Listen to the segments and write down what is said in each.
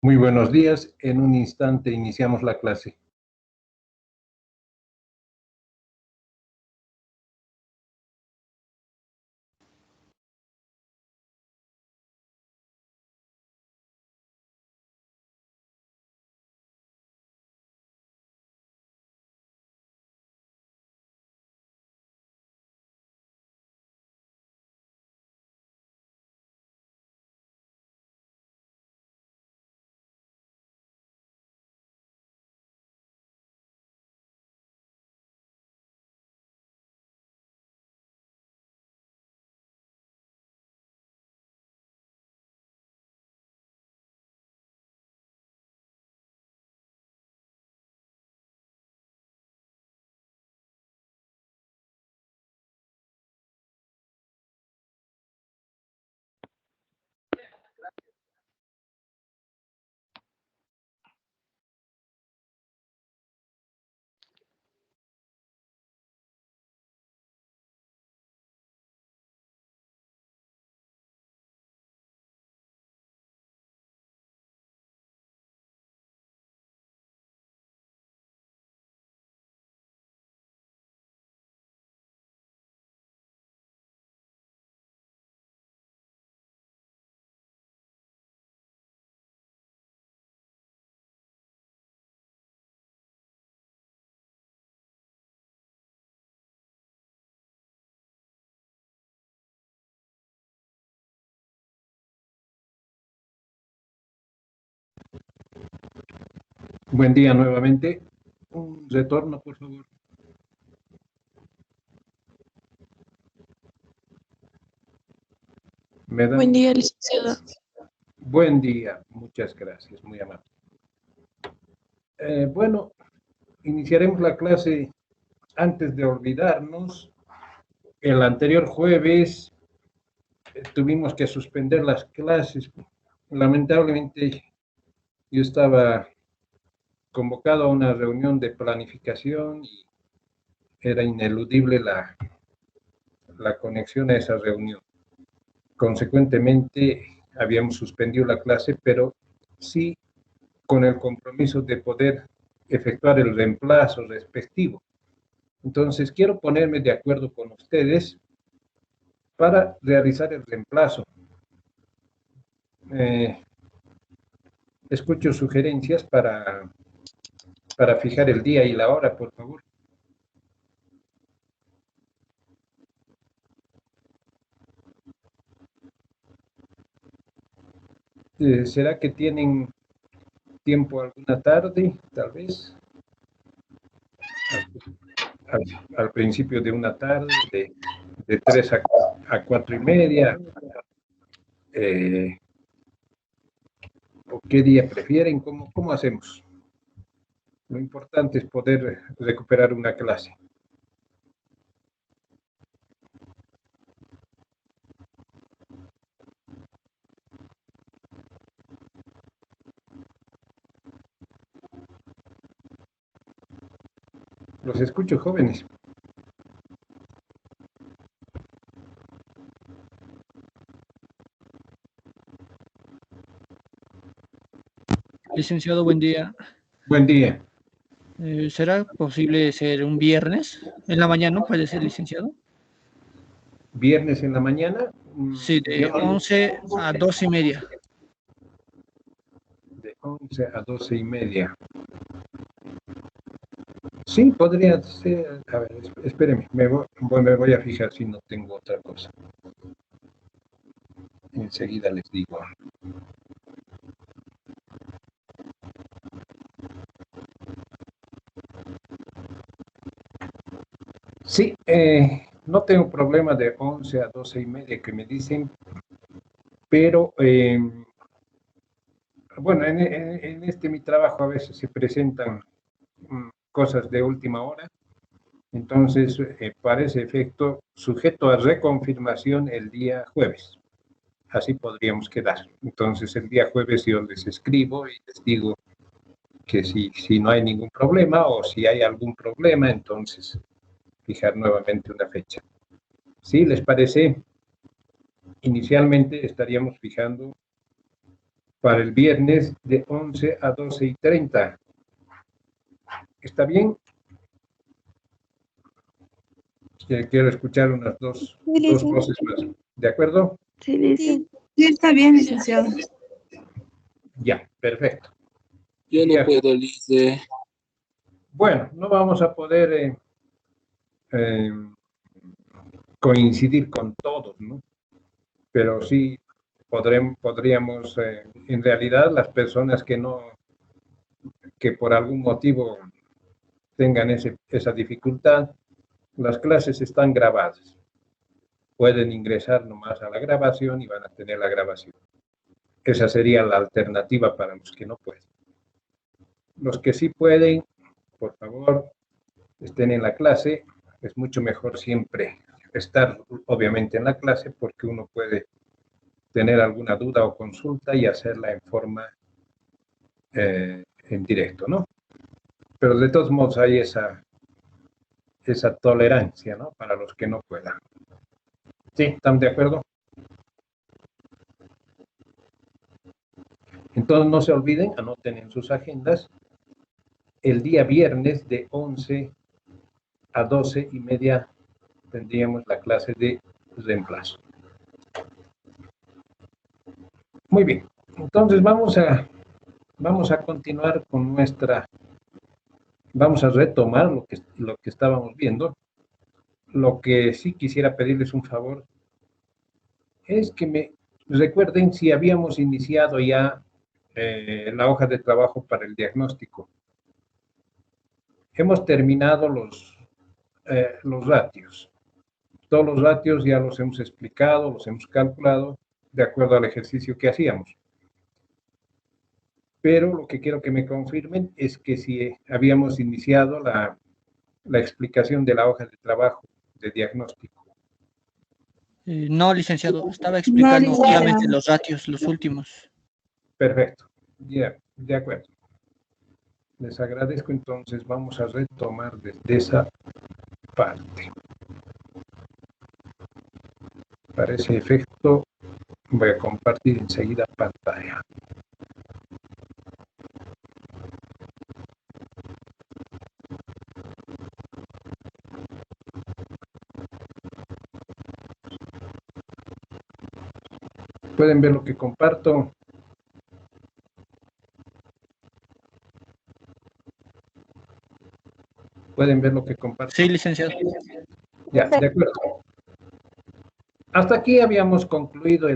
Muy buenos días. En un instante iniciamos la clase. Buen día nuevamente. Un retorno, por favor. Buen día, licenciada. Buen día, muchas gracias, muy amable. Bueno, iniciaremos la clase antes de olvidarnos. El anterior jueves tuvimos que suspender las clases. Lamentablemente yo estaba convocado a una reunión de planificación y era ineludible la conexión a esa reunión. Consecuentemente, habíamos suspendido la clase, pero sí con el compromiso de poder efectuar el reemplazo respectivo. Entonces, quiero ponerme de acuerdo con ustedes para realizar el reemplazo. Escucho sugerencias para fijar el día y la hora, por favor. ¿Será que tienen tiempo alguna tarde, tal vez? Al principio de una tarde, de 3 a 4 y media. ¿O qué día prefieren? ¿Cómo hacemos? Lo importante es poder recuperar una clase. Los escucho, jóvenes. Licenciado, buen día. Buen día. ¿Será posible ser un viernes? ¿En la mañana puede ser, licenciado? ¿Viernes en la mañana? Sí, de 11 a 12 y media. De 11 a 12 y media. Sí, podría ser. A ver, espéreme, me voy a fijar si no tengo otra cosa. Enseguida les digo. Sí, no tengo problema de 11 a 12 y media que me dicen, pero bueno, en este mi trabajo a veces se presentan cosas de última hora, entonces para ese efecto sujeto a reconfirmación el día jueves. Así podríamos quedar. Entonces el día jueves yo les escribo y les digo que si no hay ningún problema o si hay algún problema, entonces fijar nuevamente una fecha. ¿Sí les parece? Inicialmente estaríamos fijando para el viernes de 11 a 12:30. ¿Está bien? Quiero escuchar unas dos voces más. ¿De acuerdo? Sí, listo. Sí, está bien, licenciado. Ya, perfecto. Yo no Ya. puedo, Lice. Bueno, no vamos a poder coincidir con todos, ¿no? Pero sí podríamos, en realidad, las personas que por algún motivo tengan esa dificultad, las clases están grabadas. Pueden ingresar nomás a la grabación y van a tener la grabación. Esa sería la alternativa para los que no pueden. Los que sí pueden, por favor, estén en la clase. Es mucho mejor siempre estar, obviamente, en la clase porque uno puede tener alguna duda o consulta y hacerla en forma en directo, ¿no? Pero de todos modos hay esa tolerancia, ¿no? Para los que no puedan. ¿Sí? ¿Están de acuerdo? Entonces no se olviden, anoten en sus agendas, el día viernes de 11 a 12:30 tendríamos la clase de reemplazo. Muy bien, entonces vamos a continuar con vamos a retomar lo que estábamos viendo. Lo que sí quisiera pedirles un favor es que me recuerden si habíamos iniciado ya la hoja de trabajo para el diagnóstico. Hemos terminado los ratios. Todos los ratios ya los hemos explicado, los hemos calculado de acuerdo al ejercicio que hacíamos. Pero lo que quiero que me confirmen es que si habíamos iniciado la explicación de la hoja de trabajo de diagnóstico. No, licenciado, estaba explicando licenciado. solamente los ratios, los últimos. Perfecto, ya, de acuerdo. Les agradezco, entonces vamos a retomar desde esa parte. Para ese efecto voy a compartir enseguida pantalla. ¿Pueden ver lo que comparto? ¿Pueden ver lo que comparto? Sí, licenciado. Ya, de acuerdo. Hasta aquí habíamos concluido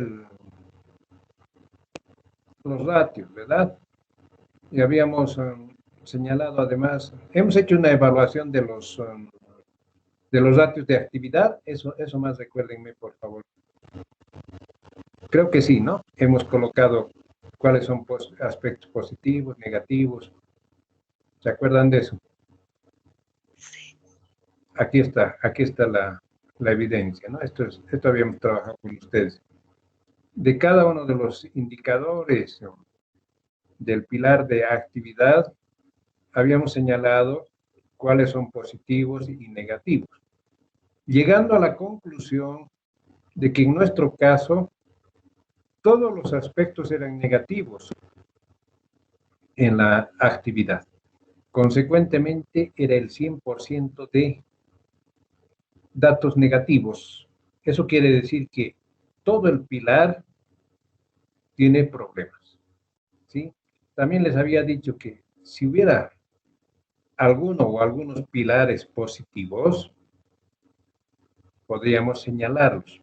los ratios, ¿verdad? Y habíamos señalado además, hemos hecho una evaluación de los ratios de actividad. Eso más recuérdenme, por favor. Creo que sí, ¿no? Hemos colocado cuáles son aspectos positivos, negativos. ¿Se acuerdan de eso? Aquí está la evidencia, ¿no? Esto habíamos trabajado con ustedes. De cada uno de los indicadores del pilar de actividad, habíamos señalado cuáles son positivos y negativos, llegando a la conclusión de que en nuestro caso todos los aspectos eran negativos en la actividad. Consecuentemente, era el 100% de datos negativos. Eso quiere decir que todo el pilar tiene problemas, ¿sí? También les había dicho que si hubiera alguno o algunos pilares positivos, podríamos señalarlos.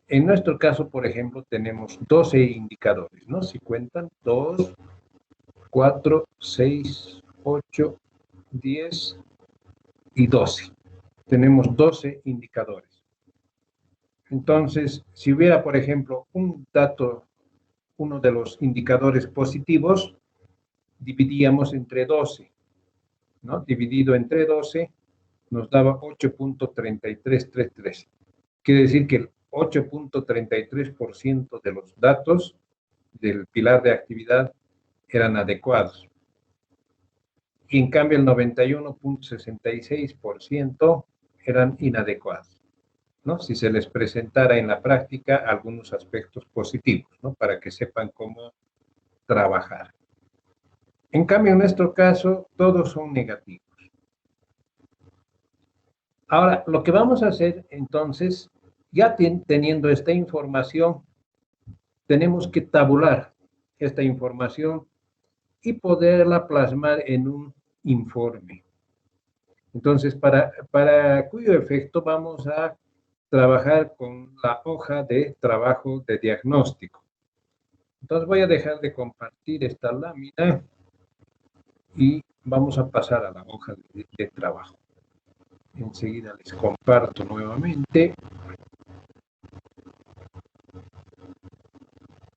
En nuestro caso, por ejemplo, tenemos 12 indicadores, ¿no? Si cuentan, 2, 4, 6, 8, 10 y 12. Tenemos 12 indicadores. Entonces, si hubiera, por ejemplo, un dato, uno de los indicadores positivos, dividíamos entre 12, ¿no? Dividido entre 12 nos daba 8.3333. Quiere decir que el 8.33% de los datos del pilar de actividad eran adecuados. Y en cambio el 91.66% eran inadecuados, ¿no? Si se les presentara en la práctica algunos aspectos positivos, ¿no? Para que sepan cómo trabajar. En cambio, en nuestro caso, todos son negativos. Ahora, lo que vamos a hacer entonces, ya teniendo esta información, tenemos que tabular esta información y poderla plasmar en un informe. Entonces, para cuyo efecto vamos a trabajar con la hoja de trabajo de diagnóstico. Entonces voy a dejar de compartir esta lámina y vamos a pasar a la hoja de trabajo. Enseguida les comparto nuevamente,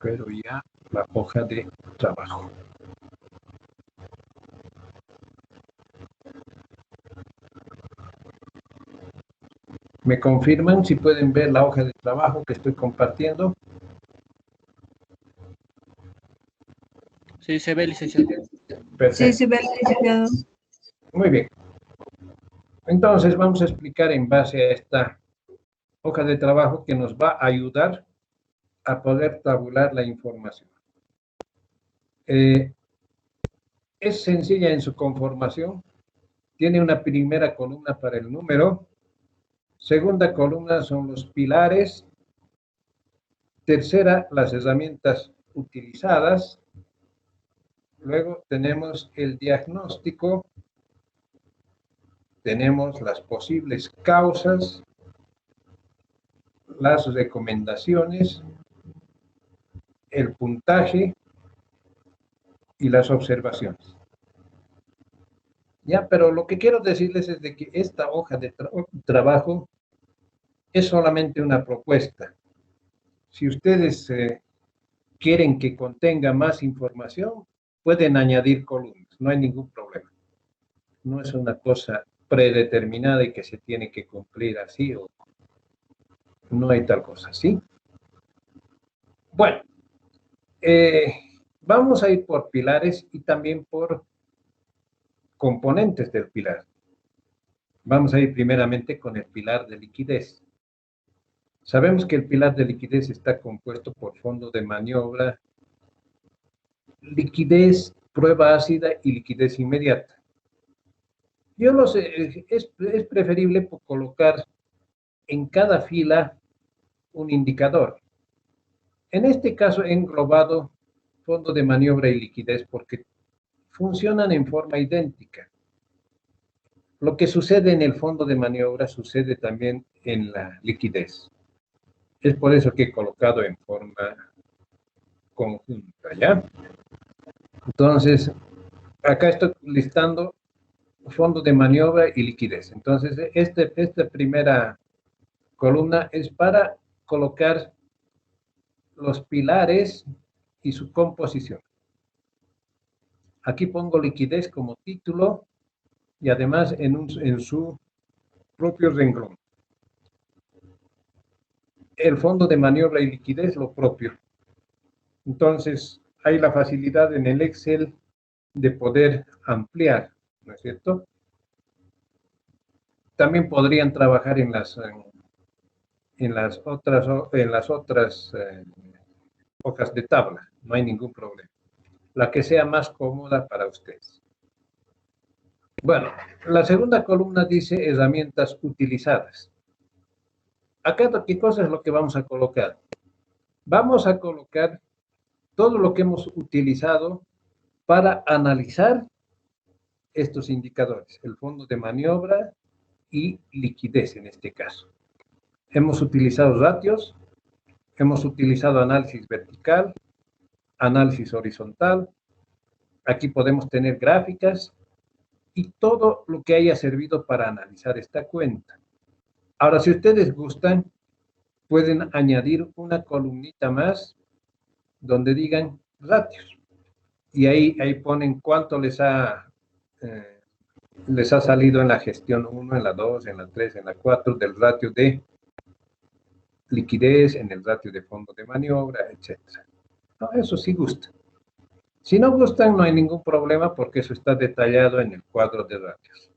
pero ya la hoja de trabajo. ¿Me confirman si pueden ver la hoja de trabajo que estoy compartiendo? Sí, se ve, licenciado. Perfecto. Sí, se ve, licenciado. Muy bien. Entonces vamos a explicar en base a esta hoja de trabajo que nos va a ayudar a poder tabular la información. Es sencilla en su conformación. Tiene una primera columna para el número. Segunda columna son los pilares. Tercera, las herramientas utilizadas. Luego tenemos el diagnóstico. Tenemos las posibles causas, las recomendaciones, el puntaje y las observaciones. Ya, pero lo que quiero decirles es de que esta hoja de trabajo es solamente una propuesta. Si ustedes quieren que contenga más información, pueden añadir columnas, no hay ningún problema. No es una cosa predeterminada y que se tiene que cumplir así o no hay tal cosa, ¿sí? Bueno, vamos a ir por pilares y también por componentes del pilar. Vamos a ir primeramente con el pilar de liquidez. Sabemos que el pilar de liquidez está compuesto por fondo de maniobra, liquidez, prueba ácida y liquidez inmediata. Yo lo sé, es preferible colocar en cada fila un indicador. En este caso he englobado fondo de maniobra y liquidez porque funcionan en forma idéntica. Lo que sucede en el fondo de maniobra sucede también en la liquidez. Es por eso que he colocado en forma conjunta, ¿ya? Entonces, acá estoy listando fondo de maniobra y liquidez. Entonces, esta primera columna es para colocar los pilares y su composición. Aquí pongo liquidez como título y además en su propio renglón. El fondo de maniobra y liquidez lo propio. Entonces, hay la facilidad en el Excel de poder ampliar, ¿no es cierto? También podrían trabajar en las otras hojas de tabla, no hay ningún problema. La que sea más cómoda para ustedes. Bueno, la segunda columna dice herramientas utilizadas. Acá, ¿qué cosa es lo que vamos a colocar? Vamos a colocar todo lo que hemos utilizado para analizar estos indicadores, el fondo de maniobra y liquidez en este caso. Hemos utilizado ratios, hemos utilizado análisis vertical, análisis horizontal, aquí podemos tener gráficas y todo lo que haya servido para analizar esta cuenta. Ahora, si ustedes gustan, pueden añadir una columnita más donde digan ratios. Y ahí ponen cuánto les ha salido en la gestión 1, en la 2, en la 3, en la 4 del ratio de liquidez, en el ratio de fondo de maniobra, etc. No, eso sí gusta. Si no gustan, no hay ningún problema porque eso está detallado en el cuadro de ratios.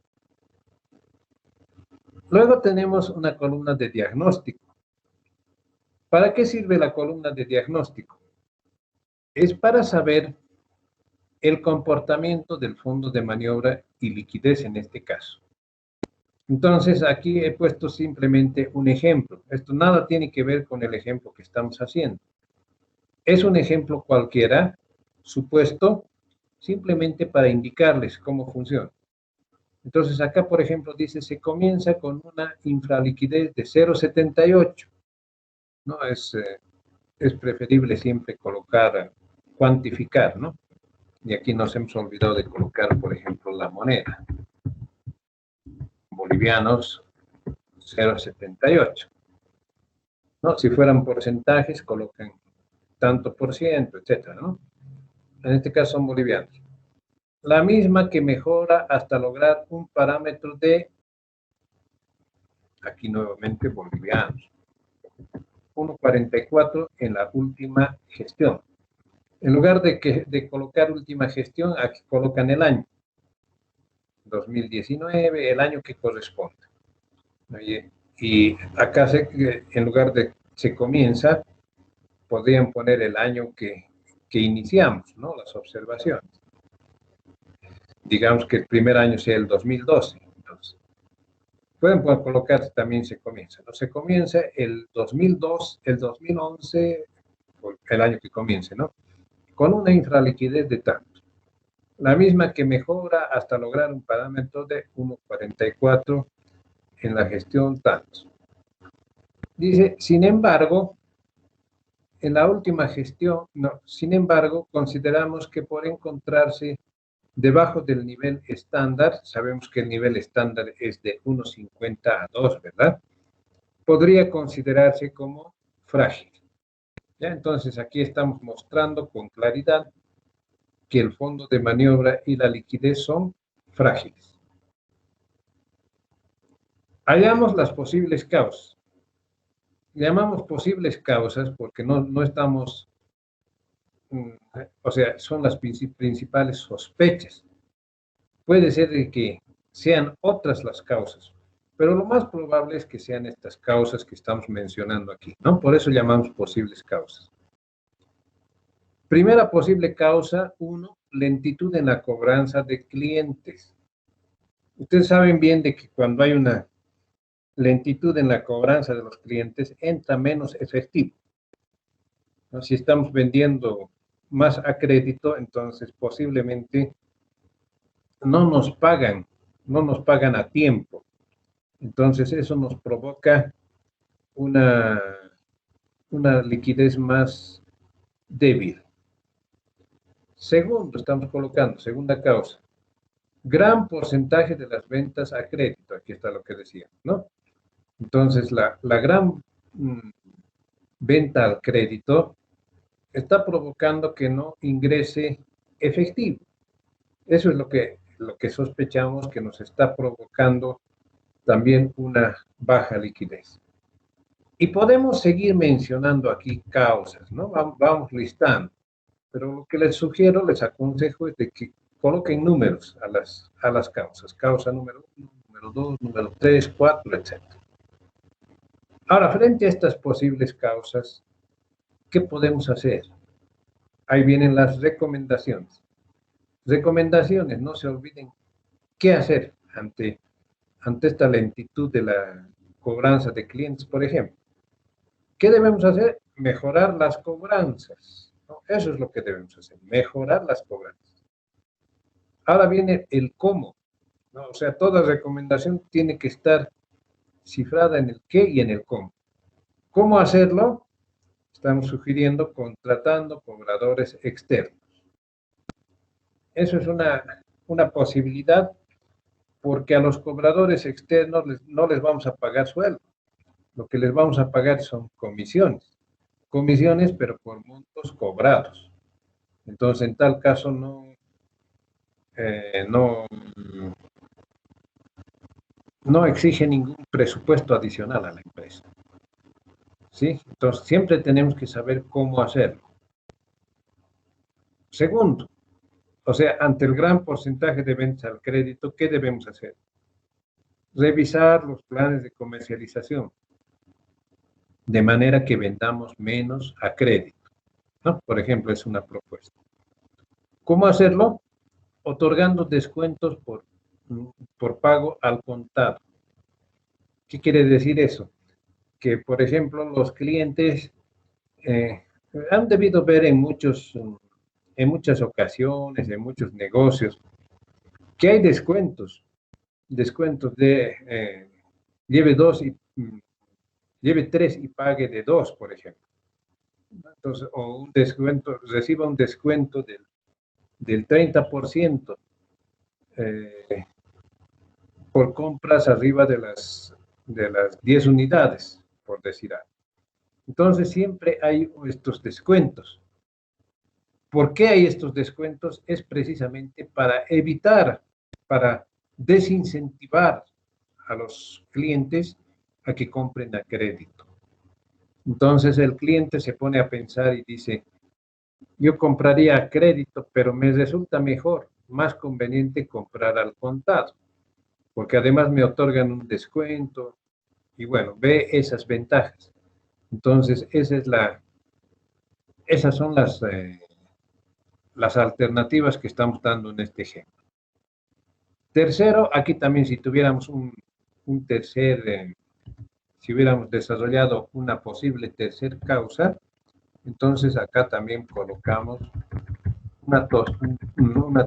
Luego tenemos una columna de diagnóstico. ¿Para qué sirve la columna de diagnóstico? es para saber el comportamiento del fondo de maniobra y liquidez en este caso. Entonces, aquí he puesto simplemente un ejemplo. Esto nada tiene que ver con el ejemplo que estamos haciendo. Es un ejemplo cualquiera, supuesto, simplemente para indicarles cómo funciona. Entonces, acá, por ejemplo, dice, se comienza con una infraliquidez de 0,78. ¿No? Es preferible siempre colocar, cuantificar, ¿no? Y aquí nos hemos olvidado de colocar, por ejemplo, la moneda. Bolivianos, 0,78. ¿No? Si fueran porcentajes, colocan tanto por ciento, etcétera, ¿no? En este caso son bolivianos. La misma que mejora hasta lograr un parámetro de, aquí nuevamente bolivianos, 1,44 en la última gestión. En lugar de colocar última gestión, aquí colocan el año, 2019, el año que corresponde. Y acá, en lugar de se comienza, podrían poner el año que iniciamos, ¿no? Las observaciones. Digamos que el primer año sea el 2012. Entonces, pueden colocar también se comienza. ¿No? Se comienza el 2002, el 2011, el año que comience, ¿no? Con una infraliquidez de tanto. La misma que mejora hasta lograr un parámetro de 1,44 en la gestión tantos. Dice, sin embargo, en la última gestión, no, sin embargo, consideramos que por encontrarse debajo del nivel estándar, sabemos que el nivel estándar es de 1,50 a 2, ¿verdad? Podría considerarse como frágil. ¿Ya? Entonces, aquí estamos mostrando con claridad que el fondo de maniobra y la liquidez son frágiles. Hallamos las posibles causas. Llamamos posibles causas porque no estamos, o sea, son las principales sospechas. Puede ser de que sean otras las causas, pero lo más probable es que sean estas causas que estamos mencionando aquí, ¿no? Por eso llamamos posibles causas. Primera posible causa, 1, lentitud en la cobranza de clientes. Ustedes saben bien de que cuando hay una lentitud en la cobranza de los clientes, entra menos efectivo, ¿no? Si estamos vendiendo más a crédito, entonces posiblemente no nos pagan a tiempo. Entonces eso nos provoca una liquidez más débil. Segundo, estamos colocando, segunda causa, gran porcentaje de las ventas a crédito. Aquí está lo que decía, ¿no? Entonces, la gran venta al crédito está provocando que no ingrese efectivo. Eso es lo que sospechamos que nos está provocando también una baja liquidez. Y podemos seguir mencionando aquí causas, ¿no? Vamos listando. Pero lo que les sugiero, les aconsejo es de que coloquen números a las causas. Causa número 1, número 2, número 3, 4, etc. Ahora, frente a estas posibles causas, ¿qué podemos hacer? Ahí vienen las recomendaciones. Recomendaciones, no se olviden qué hacer ante esta lentitud de la cobranza de clientes, por ejemplo. ¿Qué debemos hacer? Mejorar las cobranzas, ¿no? Eso es lo que debemos hacer, mejorar las cobranzas. Ahora viene el cómo, ¿no? O sea, toda recomendación tiene que estar cifrada en el qué y en el cómo. ¿Cómo hacerlo? Estamos sugiriendo contratando cobradores externos. Eso es una posibilidad porque a los cobradores externos no les vamos a pagar sueldo. Lo que les vamos a pagar son comisiones. Comisiones, pero por montos cobrados. Entonces, en tal caso, no exige ningún presupuesto adicional a la empresa. ¿Sí? Entonces, siempre tenemos que saber cómo hacerlo. Segundo, o sea, ante el gran porcentaje de ventas al crédito, ¿qué debemos hacer? Revisar los planes de comercialización, de manera que vendamos menos a crédito. ¿no? Por ejemplo, es una propuesta. ¿Cómo hacerlo? Otorgando descuentos por pago al contado. ¿Qué quiere decir eso? Que, por ejemplo, los clientes eh, han debido ver en muchas ocasiones, en muchos negocios, que hay descuentos de lleve dos y lleve tres y pague de dos, por ejemplo. Entonces, o un descuento, reciba un descuento del 30% por compras arriba de las 10 unidades, por decir algo. Entonces, siempre hay estos descuentos. ¿Por qué hay estos descuentos? Es precisamente para evitar, para desincentivar a los clientes a que compren a crédito. Entonces el cliente se pone a pensar y dice, yo compraría a crédito, pero me resulta mejor, más conveniente comprar al contado, porque además me otorgan un descuento y bueno, ve esas ventajas. Entonces, esas son las alternativas que estamos dando en este ejemplo. Tercero, aquí también si tuviéramos un tercer, si hubiéramos desarrollado una posible tercer causa, entonces acá también colocamos una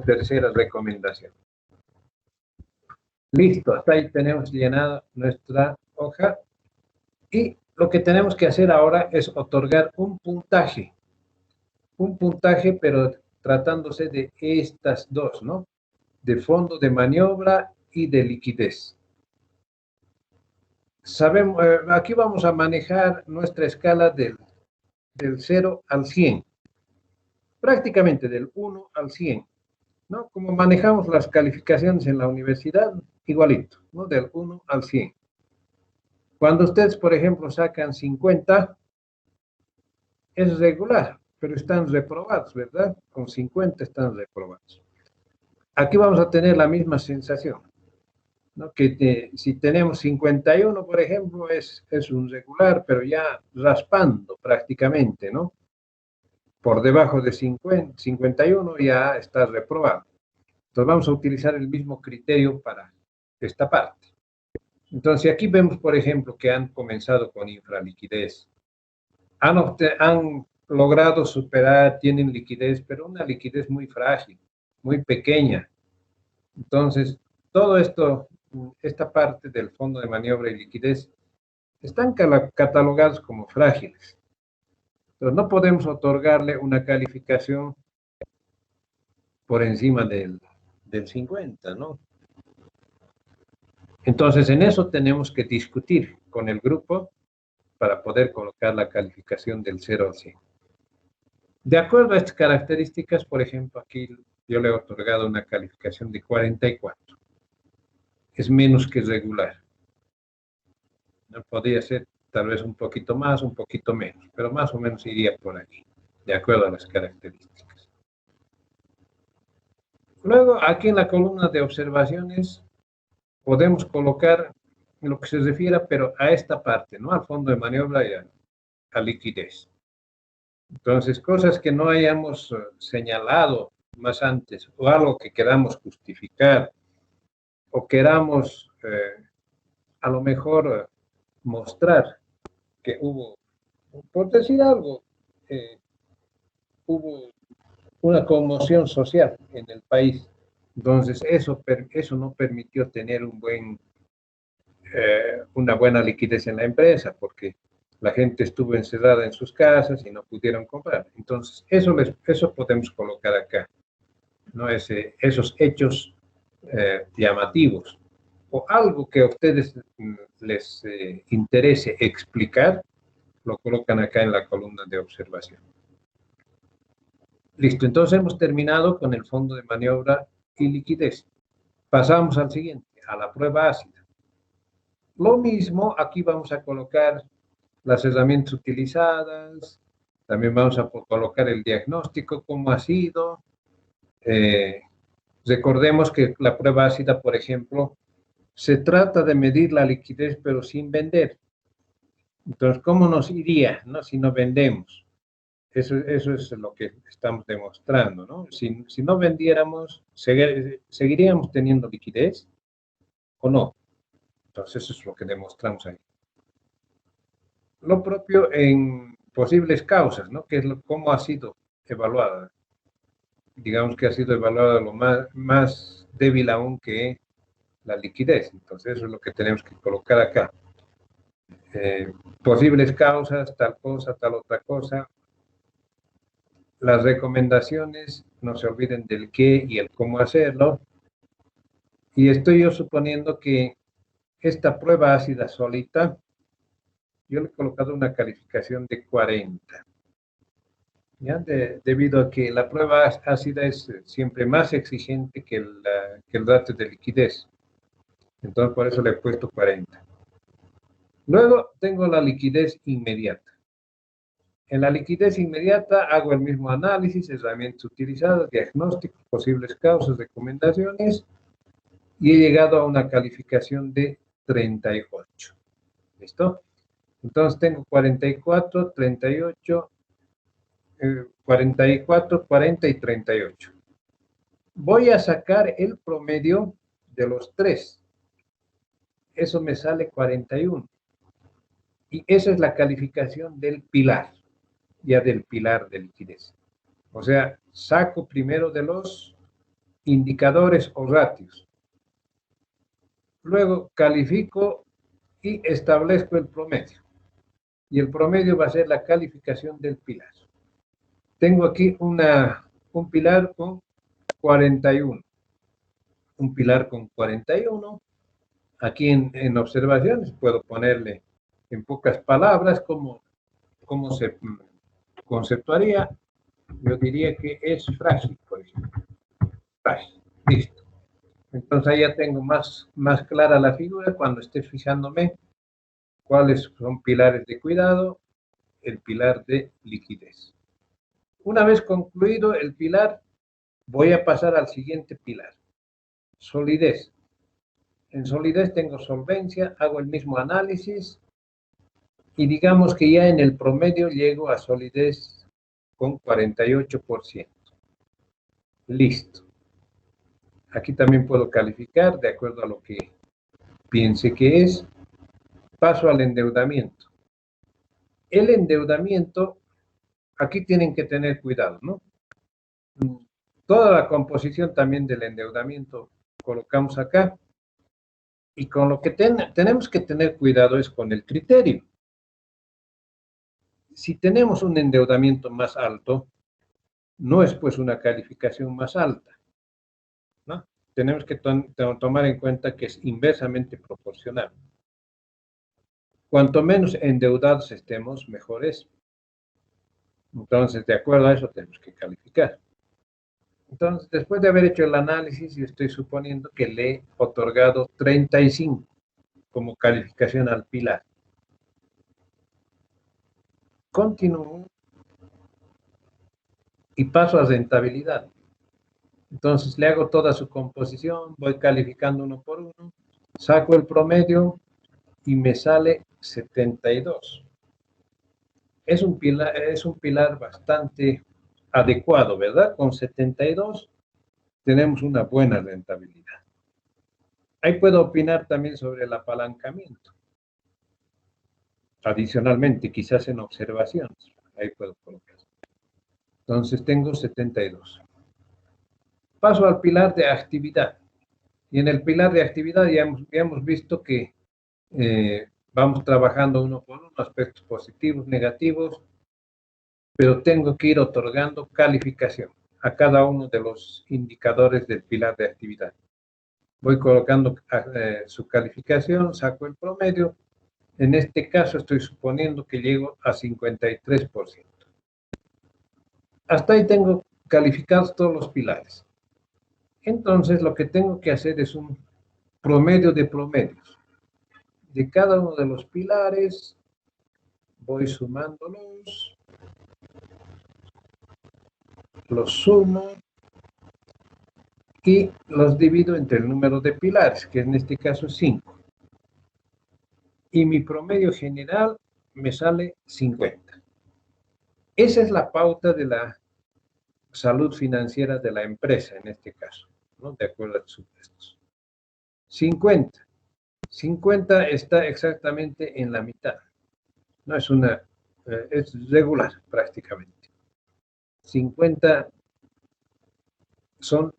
tercera recomendación. Listo, hasta ahí tenemos llenada nuestra hoja y lo que tenemos que hacer ahora es otorgar un puntaje, pero tratándose de estas dos, ¿no? De fondo de maniobra y de liquidez. Sabemos, aquí vamos a manejar nuestra escala del 0 al 100, prácticamente del 1 al 100, ¿no? Como manejamos las calificaciones en la universidad, igualito, ¿no? Del 1 al 100. Cuando ustedes, por ejemplo, sacan 50, es regular, pero están reprobados, ¿verdad? Con 50 están reprobados. Aquí vamos a tener la misma sensación, ¿no? Que si tenemos 51, por ejemplo, es un regular, pero ya raspando prácticamente, ¿no? Por debajo de 50, 51 ya está reprobado. Entonces vamos a utilizar el mismo criterio para esta parte. Entonces aquí vemos, por ejemplo, que han comenzado con infraliquidez. Han logrado superar, tienen liquidez, pero una liquidez muy frágil, muy pequeña. Entonces, todo esto, esta parte del fondo de maniobra y liquidez, están catalogados como frágiles. Entonces, no podemos otorgarle una calificación por encima del 50, ¿no? Entonces, en eso tenemos que discutir con el grupo para poder colocar la calificación del 0 al 100. De acuerdo a estas características, por ejemplo, aquí yo le he otorgado una calificación de 44. Es menos que regular. No podría ser tal vez un poquito más, un poquito menos, pero más o menos iría por aquí, de acuerdo a las características. Luego, aquí en la columna de observaciones, podemos colocar lo que se refiera, pero a esta parte, ¿no? Al fondo de maniobra y a liquidez. Entonces, cosas que no hayamos señalado más antes, o algo que queramos justificar, o queramos a lo mejor mostrar que hubo, por decir algo, hubo una conmoción social en el país. Entonces, eso no permitió tener una buena liquidez en la empresa, porque la gente estuvo encerrada en sus casas y no pudieron comprar. Entonces, eso podemos colocar acá, ¿no? Esos hechos llamativos o algo que a ustedes les interese explicar, lo colocan acá en la columna de observación. Listo, entonces hemos terminado con el fondo de maniobra y liquidez. Pasamos al siguiente, a la prueba ácida. Lo mismo, aquí vamos a colocar las herramientas utilizadas, también vamos a colocar el diagnóstico, cómo ha sido. Recordemos que la prueba ácida, por ejemplo, se trata de medir la liquidez, pero sin vender. Entonces, ¿cómo nos iría, no, si no vendemos? Eso es lo que estamos demostrando, ¿no? Si no vendiéramos, ¿seguiríamos teniendo liquidez o no? Entonces, eso es lo que demostramos ahí. Lo propio en posibles causas, ¿no? Que es cómo ha sido evaluada. Digamos que ha sido evaluada lo más débil aún que la liquidez. Entonces, eso es lo que tenemos que colocar acá. Posibles causas, tal cosa, tal otra cosa. Las recomendaciones, no se olviden del qué y el cómo hacerlo. Y estoy yo suponiendo que esta prueba ácida solita, yo le he colocado una calificación de 40. ¿Ya? Debido a que la prueba ácida es siempre más exigente que el ratio de liquidez. Entonces, por eso le he puesto 40. Luego tengo la liquidez inmediata. En la liquidez inmediata hago el mismo análisis, herramientas utilizadas, diagnósticos, posibles causas, recomendaciones, y he llegado a una calificación de 38. ¿Listo? Entonces tengo 44, 38, 44, 40 y 38. Voy a sacar el promedio de los tres. Eso me sale 41. Y esa es la calificación del pilar, ya del pilar de liquidez. O sea, saco primero de los indicadores o ratios. Luego califico y establezco el promedio. Y el promedio va a ser la calificación del pilar. Tengo aquí un pilar con 41. Un pilar con 41. Aquí en observaciones puedo ponerle en pocas palabras cómo se conceptuaría. Yo diría que es frágil, por ejemplo. Frágil. Listo. Entonces ahí ya tengo más clara la figura cuando esté fijándome cuáles son pilares de cuidado, el pilar de liquidez. Una vez concluido el pilar, voy a pasar al siguiente pilar, solidez. En solidez tengo solvencia, hago el mismo análisis y digamos que ya en el promedio llego a solidez con 48%. Listo. Aquí también puedo calificar de acuerdo a lo que piense que es. Paso al endeudamiento. El endeudamiento, aquí tienen que tener cuidado, ¿no? Toda la composición también del endeudamiento colocamos acá. Y con lo que tenemos que tener cuidado es con el criterio. Si tenemos un endeudamiento más alto, no es pues una calificación más alta, ¿no? Tenemos que tomar en cuenta que es inversamente proporcional. Cuanto menos endeudados estemos, mejor es. Entonces, de acuerdo a eso, tenemos que calificar. Entonces, después de haber hecho el análisis, yo estoy suponiendo que le he otorgado 35 como calificación al pilar. Continúo y paso a rentabilidad. Entonces, le hago toda su composición, voy calificando uno por uno, saco el promedio y me sale 72. Es un pilar bastante adecuado, ¿verdad? Con 72 tenemos una buena rentabilidad. Ahí puedo opinar también sobre el apalancamiento. Adicionalmente, quizás en observaciones. Ahí puedo colocar. Entonces tengo 72. Paso al pilar de actividad. Y en el pilar de actividad ya hemos visto que vamos trabajando uno por uno, aspectos positivos, negativos, pero tengo que ir otorgando calificación a cada uno de los indicadores del pilar de actividad. Voy colocando su calificación, saco el promedio. En este caso estoy suponiendo que llego a 53%. Hasta ahí tengo calificados todos los pilares. Entonces lo que tengo que hacer es un promedio de promedios. De cada uno de los pilares voy sumándolos, los sumo y los divido entre el número de pilares, que en este caso es 5. Y mi promedio general me sale 50. Esa es la pauta de la salud financiera de la empresa, en este caso, ¿no? De acuerdo a los supuestos. 50. 50 está exactamente en la mitad. No es es regular prácticamente. 50 son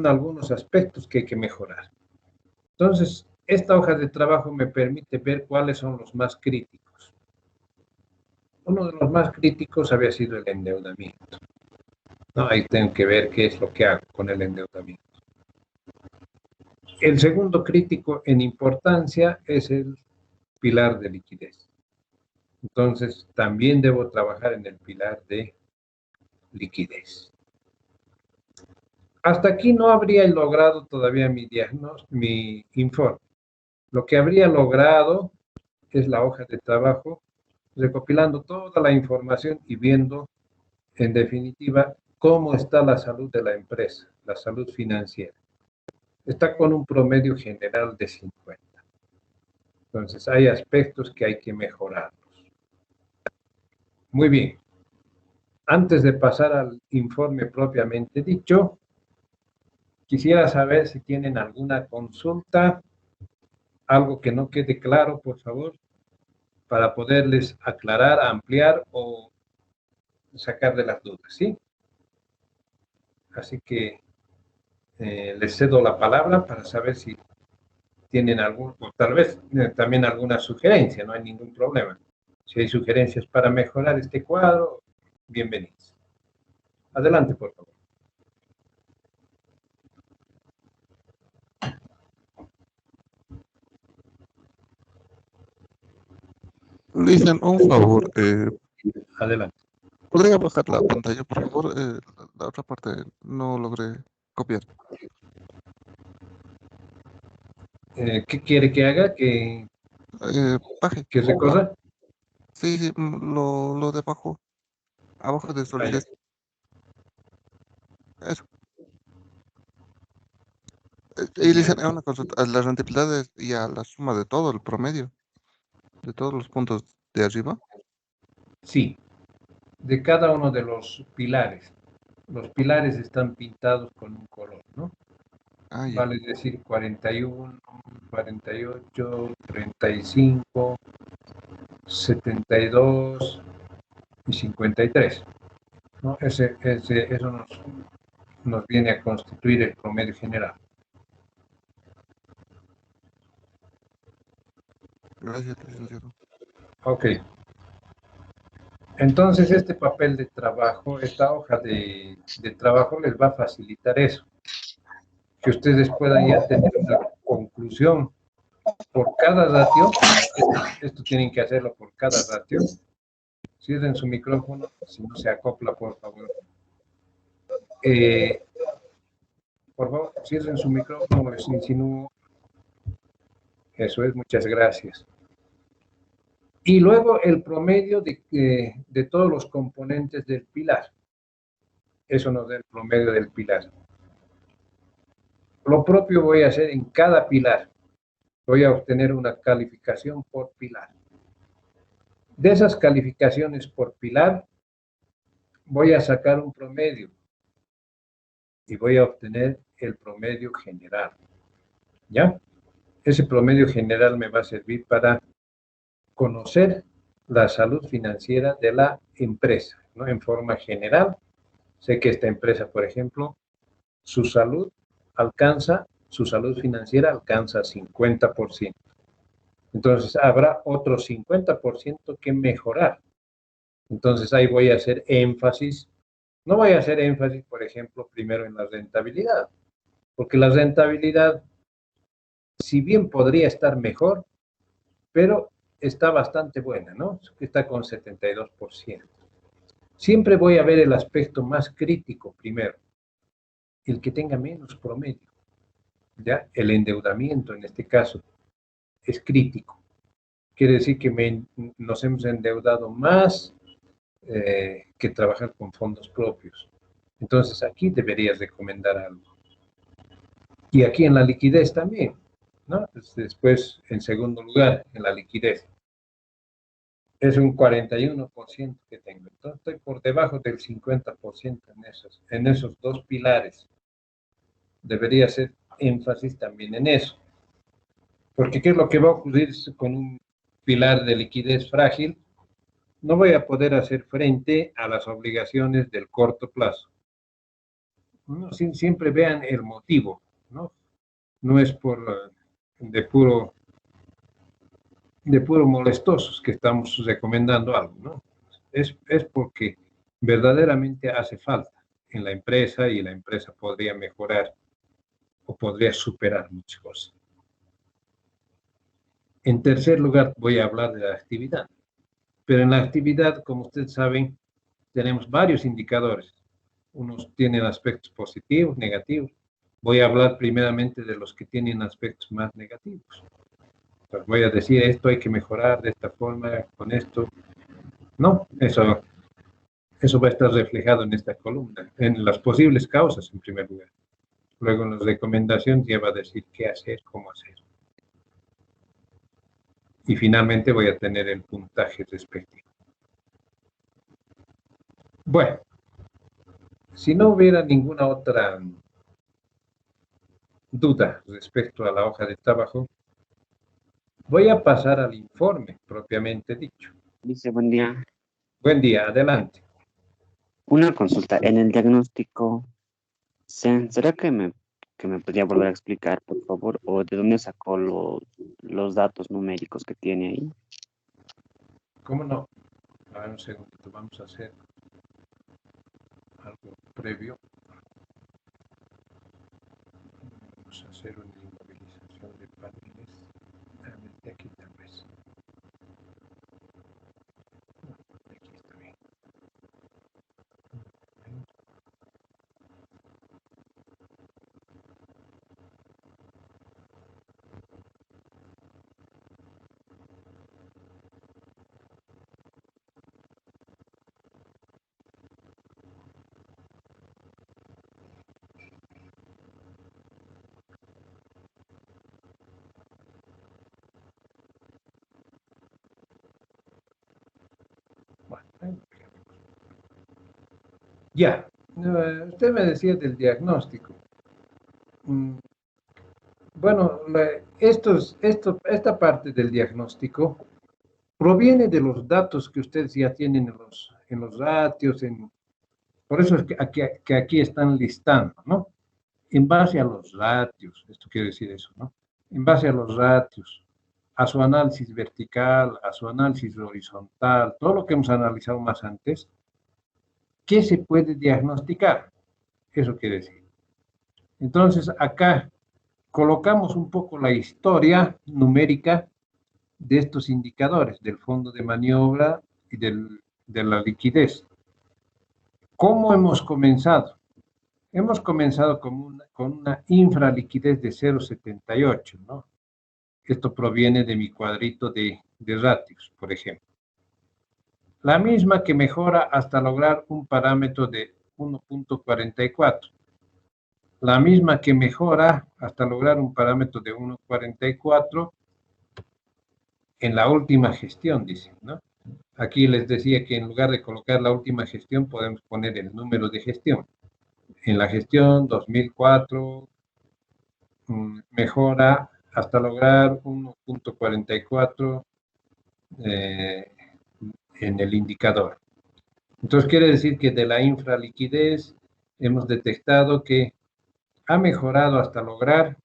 algunos aspectos que hay que mejorar. Entonces, esta hoja de trabajo me permite ver cuáles son los más críticos. Uno de los más críticos había sido el endeudamiento. No, ahí tengo que ver qué es lo que hago con el endeudamiento. El segundo crítico en importancia es el pilar de liquidez. Entonces, también debo trabajar en el pilar de liquidez. Hasta aquí no habría logrado todavía mi diagnóstico, mi informe. Lo que habría logrado es la hoja de trabajo, recopilando toda la información y viendo, en definitiva, cómo está la salud de la empresa, la salud financiera. Está con un promedio general de 50. Entonces, hay aspectos que hay que mejorarlos. Muy bien. Antes de pasar al informe propiamente dicho, quisiera saber si tienen alguna consulta, algo que no quede claro, por favor, para poderles aclarar, ampliar o sacar de las dudas, ¿sí? Así que les cedo la palabra para saber si tienen algún, o tal vez también alguna sugerencia, no hay ningún problema. Si hay sugerencias para mejorar este cuadro, bienvenidos. Adelante, por favor. Dicen un favor, Adelante. ¿podría bajar la pantalla, por favor? La otra parte no logré copiar. ¿Qué quiere que haga? Baje. ¿Qué recorra? Sí, sí, lo de abajo de solidez. Eso. Y dicen, una consulta, a las rentabilidades y a la suma de todo, el promedio, de todos los puntos de arriba. Sí, de cada uno de los pilares. Los pilares están pintados con un color, ¿no? Ah, ya. Vale decir 41, 48, 35, 72 y 53, ¿no? Eso nos viene a constituir el promedio general. Gracias, licenciado. Ok. Entonces, este papel de trabajo, esta hoja de trabajo les va a facilitar eso, que ustedes puedan ya tener una conclusión por cada ratio. Esto tienen que hacerlo por cada ratio. Cierren su micrófono, si no se acopla, por favor. Por favor, cierren su micrófono, les insinúo. Eso es, muchas gracias. Y luego el promedio de todos los componentes del pilar. Eso nos da el promedio del pilar. Lo propio voy a hacer en cada pilar. Voy a obtener una calificación por pilar. De esas calificaciones por pilar, voy a sacar un promedio y voy a obtener el promedio general. ¿Ya? Ese promedio general me va a servir para conocer la salud financiera de la empresa, ¿no? En forma general, sé que esta empresa, por ejemplo, su salud financiera alcanza 50%. Entonces, habrá otro 50% que mejorar. Entonces, ahí voy a hacer énfasis. No voy a hacer énfasis, por ejemplo, primero en la rentabilidad, porque la rentabilidad, si bien podría estar mejor, pero está bastante buena, ¿no? Está con 72%. Siempre voy a ver el aspecto más crítico primero, el que tenga menos promedio, ¿ya? El endeudamiento, en este caso, es crítico. Quiere decir que nos hemos endeudado más que trabajar con fondos propios. Entonces, aquí deberías recomendar algo. Y aquí en la liquidez también, ¿no? Después, en segundo lugar, en la liquidez. es un 41% que tengo. Entonces estoy por debajo del 50% en esos dos pilares. Debería hacer énfasis también en eso. Porque ¿qué es lo que va a ocurrir con un pilar de liquidez frágil? No voy a poder hacer frente a las obligaciones del corto plazo. ¿No? Siempre vean el motivo, ¿no? No es de puro molestosos que estamos recomendando algo, ¿no? Es porque verdaderamente hace falta en la empresa y la empresa podría mejorar o podría superar muchas cosas. En tercer lugar, voy a hablar de la actividad. Pero en la actividad, como ustedes saben, tenemos varios indicadores. Unos tienen aspectos positivos, negativos. Voy a hablar primeramente de los que tienen aspectos más negativos. Entonces voy a decir, esto hay que mejorar de esta forma, con esto. No, eso va a estar reflejado en esta columna, en las posibles causas en primer lugar. Luego en las recomendaciones ya va a decir qué hacer, cómo hacer. Y finalmente voy a tener el puntaje respectivo. Bueno, si no hubiera ninguna otra duda respecto a la hoja de trabajo, voy a pasar al informe propiamente dicho. Dice, buen día. Buen día, adelante. Una consulta. En el diagnóstico, ¿será que me podría volver a explicar, por favor? ¿O de dónde sacó los datos numéricos que tiene ahí? ¿Cómo no? A ver, un segundito, vamos a hacer algo previo. Vamos a hacer una inmovilización de paneles. A ver, de aquí tal vez. De aquí está bien. Bueno, ya, usted me decía del diagnóstico. Bueno, esta parte del diagnóstico proviene de los datos que ustedes ya tienen en los ratios, por eso es que aquí están listando, ¿no? En base a los ratios, esto quiere decir eso, ¿no? En base a los ratios, a su análisis vertical, a su análisis horizontal, todo lo que hemos analizado más antes, ¿qué se puede diagnosticar? Eso quiere decir. Entonces, acá colocamos un poco la historia numérica de estos indicadores, del fondo de maniobra y de la liquidez. ¿Cómo hemos comenzado? Hemos comenzado con una infraliquidez de 0,78, ¿no? Esto proviene de mi cuadrito de ratios, por ejemplo. La misma que mejora hasta lograr un parámetro de 1,44. La misma que mejora hasta lograr un parámetro de 1,44 en la última gestión, dicen, ¿no? Aquí les decía que en lugar de colocar la última gestión, podemos poner el número de gestión. En la gestión 2004, mejora hasta lograr 1,44 en el indicador. Entonces quiere decir que de la infraliquidez hemos detectado que ha mejorado hasta lograr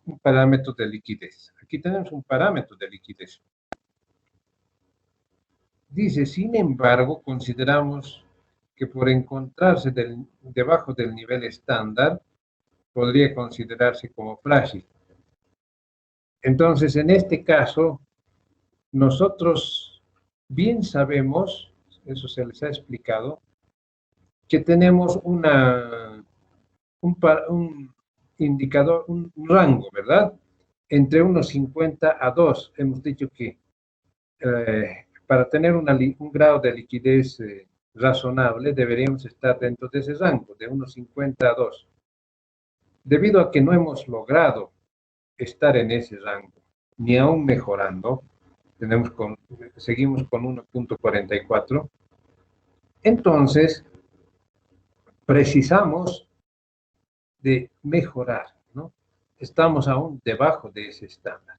un parámetro de liquidez. Aquí tenemos un parámetro de liquidez. Dice, sin embargo, consideramos que por encontrarse debajo del nivel estándar, podría considerarse como frágil. Entonces, en este caso, nosotros bien sabemos, eso se les ha explicado, que tenemos un indicador, un rango, ¿verdad? Entre 1,50 a 2. Hemos dicho que para tener un grado de liquidez razonable, deberíamos estar dentro de ese rango, de 1,50 a 2. Debido a que no hemos logrado estar en ese rango, ni aún mejorando, seguimos con 1.44. Entonces, precisamos de mejorar, ¿no? Estamos aún debajo de ese estándar.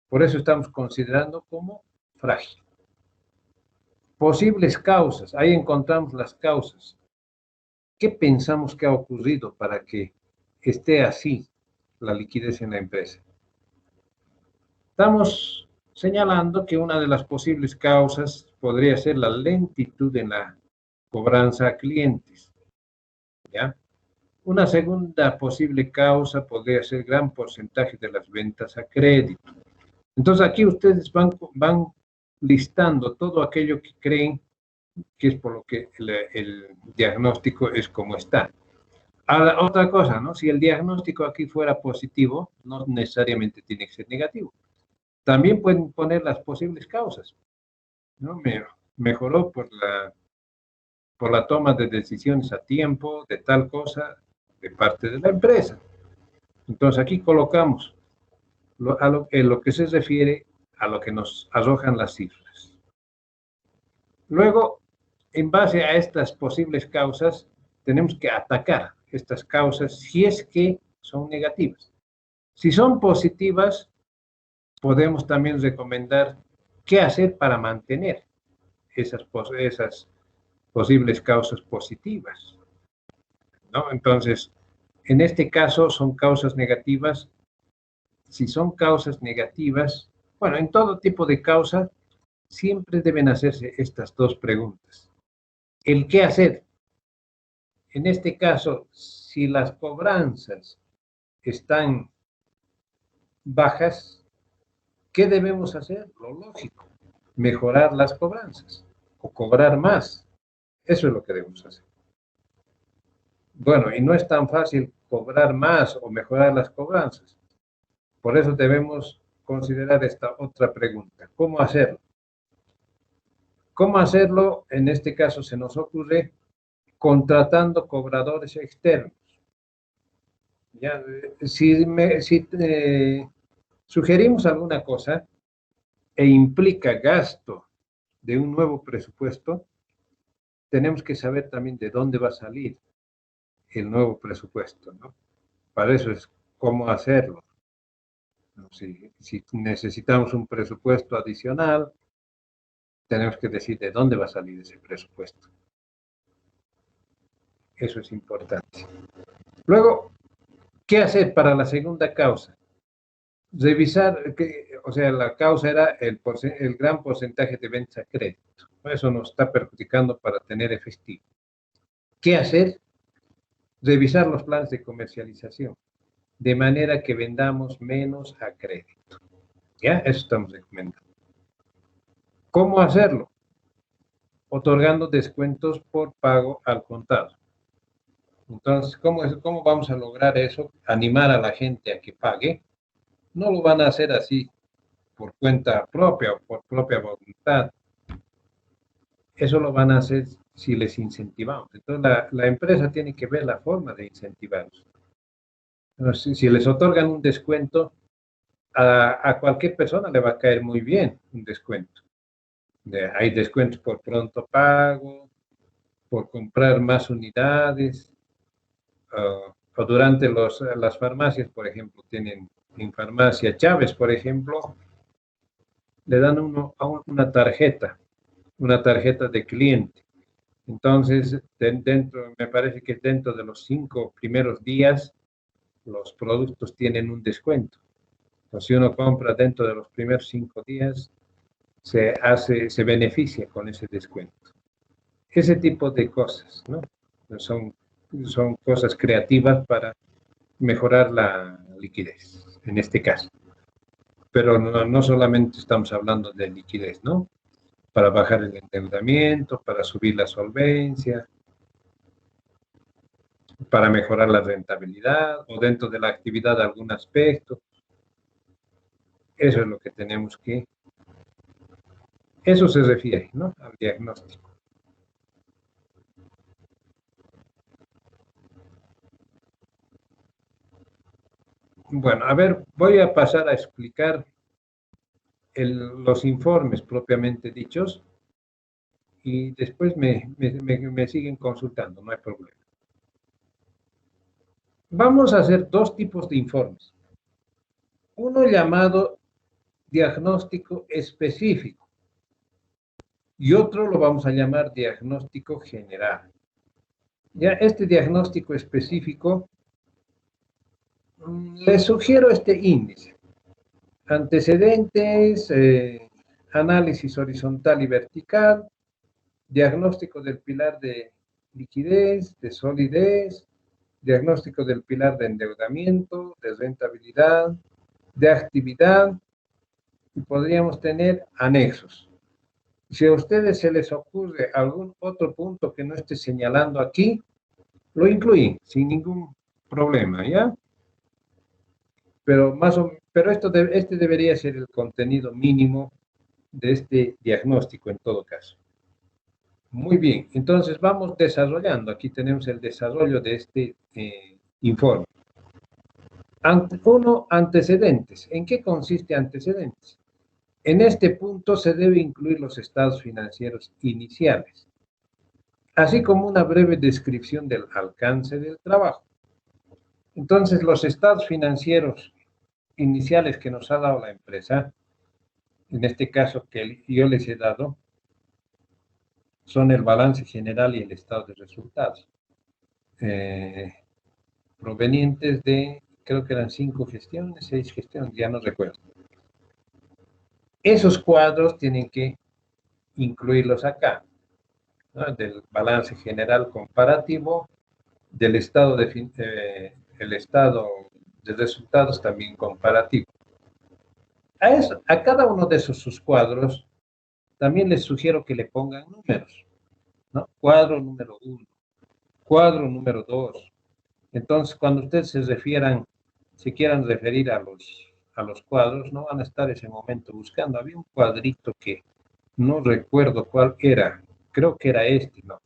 Por eso estamos considerando como frágil. Posibles causas, ahí encontramos las causas. ¿Qué pensamos que ha ocurrido para que esté así la liquidez en la empresa? Estamos señalando que una de las posibles causas podría ser la lentitud en la cobranza a clientes, ¿ya? Una segunda posible causa podría ser gran porcentaje de las ventas a crédito. Entonces aquí ustedes van listando todo aquello que creen que es por lo que el diagnóstico es como está. Ahora, otra cosa, ¿no? Si el diagnóstico aquí fuera positivo, no necesariamente tiene que ser negativo. También pueden poner las posibles causas, ¿no? Mejoró por la toma de decisiones a tiempo de tal cosa de parte de la empresa. Entonces aquí colocamos en lo que se refiere a lo que nos arrojan las cifras. Luego, en base a estas posibles causas, tenemos que atacar estas causas si es que son negativas. Si son positivas, podemos también recomendar qué hacer para mantener esas posibles causas positivas, ¿no? Entonces, en este caso son causas negativas. Si son causas negativas, bueno, en todo tipo de causa, siempre deben hacerse estas dos preguntas. ¿El qué hacer? En este caso, si las cobranzas están bajas, ¿qué debemos hacer? Lo lógico, mejorar las cobranzas o cobrar más. Eso es lo que debemos hacer. Bueno, y no es tan fácil cobrar más o mejorar las cobranzas. Por eso debemos considerar esta otra pregunta. ¿Cómo hacerlo? ¿Cómo hacerlo? En este caso se nos ocurre contratando cobradores externos. Ya, si sugerimos alguna cosa e implica gasto de un nuevo presupuesto, tenemos que saber también de dónde va a salir el nuevo presupuesto, ¿no? Para eso es cómo hacerlo. Si necesitamos un presupuesto adicional, tenemos que decir de dónde va a salir ese presupuesto. Eso es importante. Luego, ¿qué hacer para la segunda causa? Revisar, o sea, la causa era el gran porcentaje de ventas a crédito. Eso nos está perjudicando para tener efectivo. ¿Qué hacer? Revisar los planes de comercialización, de manera que vendamos menos a crédito. ¿Ya? Eso estamos recomendando. ¿Cómo hacerlo? Otorgando descuentos por pago al contado. Entonces, ¿cómo vamos a lograr eso? Animar a la gente a que pague. No lo van a hacer así por cuenta propia o por propia voluntad. Eso lo van a hacer si les incentivamos. Entonces, la empresa tiene que ver la forma de incentivarlos. Entonces, si les otorgan un descuento, a cualquier persona le va a caer muy bien un descuento. Hay descuentos por pronto pago, por comprar más unidades, o durante las farmacias, por ejemplo, tienen en farmacia Chávez, por ejemplo, le dan una tarjeta de cliente. Entonces, me parece que dentro de los 5 primeros días, los productos tienen un descuento. Entonces, si uno compra dentro de los primeros 5 días, se beneficia con ese descuento. Ese tipo de cosas, ¿no? Son cosas creativas para mejorar la liquidez, en este caso. Pero no solamente estamos hablando de liquidez, ¿no? Para bajar el endeudamiento, para subir la solvencia, para mejorar la rentabilidad o dentro de la actividad algún aspecto. Eso es lo que tenemos que... Eso se refiere, ¿no? Al diagnóstico. Bueno, a ver, voy a pasar a explicar los informes propiamente dichos y después me siguen consultando, no hay problema. Vamos a hacer dos tipos de informes. Uno llamado diagnóstico específico y otro lo vamos a llamar diagnóstico general. Ya este diagnóstico específico, les sugiero este índice. Antecedentes, análisis horizontal y vertical, diagnóstico del pilar de liquidez, de solidez, diagnóstico del pilar de endeudamiento, de rentabilidad, de actividad, y podríamos tener anexos. Si a ustedes se les ocurre algún otro punto que no esté señalando aquí, lo incluyen sin ningún problema, ¿ya? Pero este debería ser el contenido mínimo de este diagnóstico en todo caso. Muy bien, entonces vamos desarrollando. Aquí tenemos el desarrollo de este informe. Uno, antecedentes. ¿En qué consiste antecedentes? En este punto se debe incluir los estados financieros iniciales, así como una breve descripción del alcance del trabajo. Entonces, los estados financieros iniciales que nos ha dado la empresa, en este caso que yo les he dado, son el balance general y el estado de resultados, provenientes de, creo que eran 5 gestiones, 6 gestiones, ya no recuerdo. Esos cuadros tienen que incluirlos acá, ¿no? Del balance general comparativo, del estado el estado de resultados también comparativo. A cada uno de sus cuadros también les sugiero que le pongan números, ¿no? Cuadro número 1, cuadro número 2. Entonces, cuando ustedes se quieran referir a los cuadros, no van a estar ese momento buscando. Había un cuadrito que no recuerdo cuál era, creo que era este, no.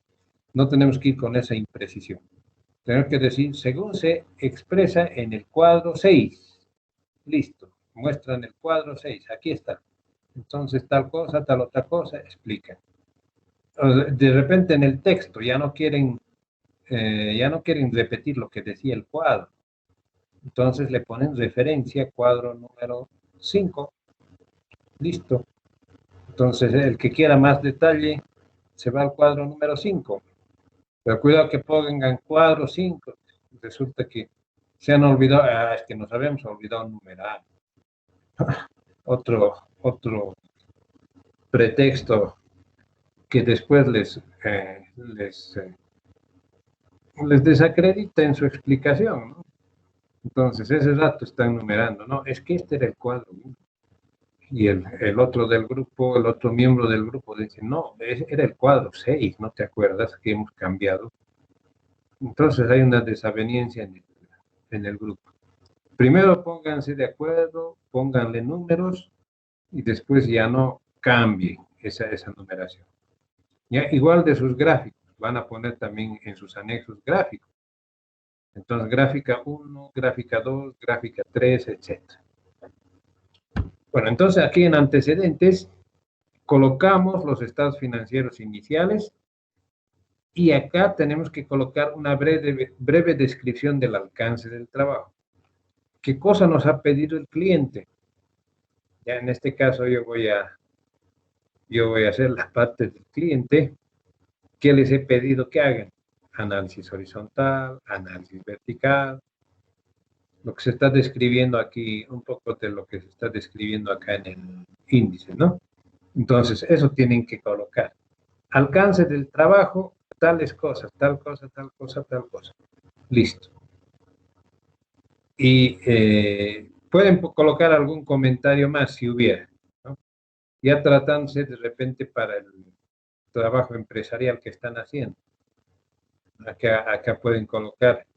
No tenemos que ir con esa imprecisión. Tenemos que decir, según se expresa en el cuadro 6. Listo, muestran el cuadro 6, aquí está. Entonces, tal cosa, tal otra cosa, explican. De repente en el texto ya no quieren repetir lo que decía el cuadro. Entonces le ponen referencia, cuadro número 5. Listo. Entonces, el que quiera más detalle se va al cuadro número 5. Pero cuidado que pongan cuadro 5. Resulta que se han olvidado, es que nos habíamos olvidado numerar. Otro pretexto que después les desacredita en su explicación, ¿no? Entonces, ese rato están numerando, ¿no? Es que este era el cuadro, ¿no? Y el otro del grupo, el otro miembro del grupo dice, no, era el cuadro 6, ¿no te acuerdas que hemos cambiado? Entonces hay una desaveniencia en el grupo. Primero pónganse de acuerdo, pónganle números y después ya no cambien esa numeración. Ya, igual de sus gráficos, van a poner también en sus anexos gráficos. Entonces, gráfica 1, gráfica 2, gráfica 3, etc. Bueno, entonces aquí en antecedentes colocamos los estados financieros iniciales y acá tenemos que colocar una breve descripción del alcance del trabajo. ¿Qué cosa nos ha pedido el cliente? Ya en este caso yo voy a hacer la parte del cliente. ¿Qué les he pedido que hagan? Análisis horizontal, análisis vertical. Lo que se está describiendo aquí, un poco de lo que se está describiendo acá en el índice, ¿no? Entonces, eso tienen que colocar. Alcance del trabajo, tales cosas, tal cosa, tal cosa, tal cosa. Listo. Y pueden colocar algún comentario más si hubiera, ¿no? Ya tratándose de repente para el trabajo empresarial que están haciendo. Acá pueden colocar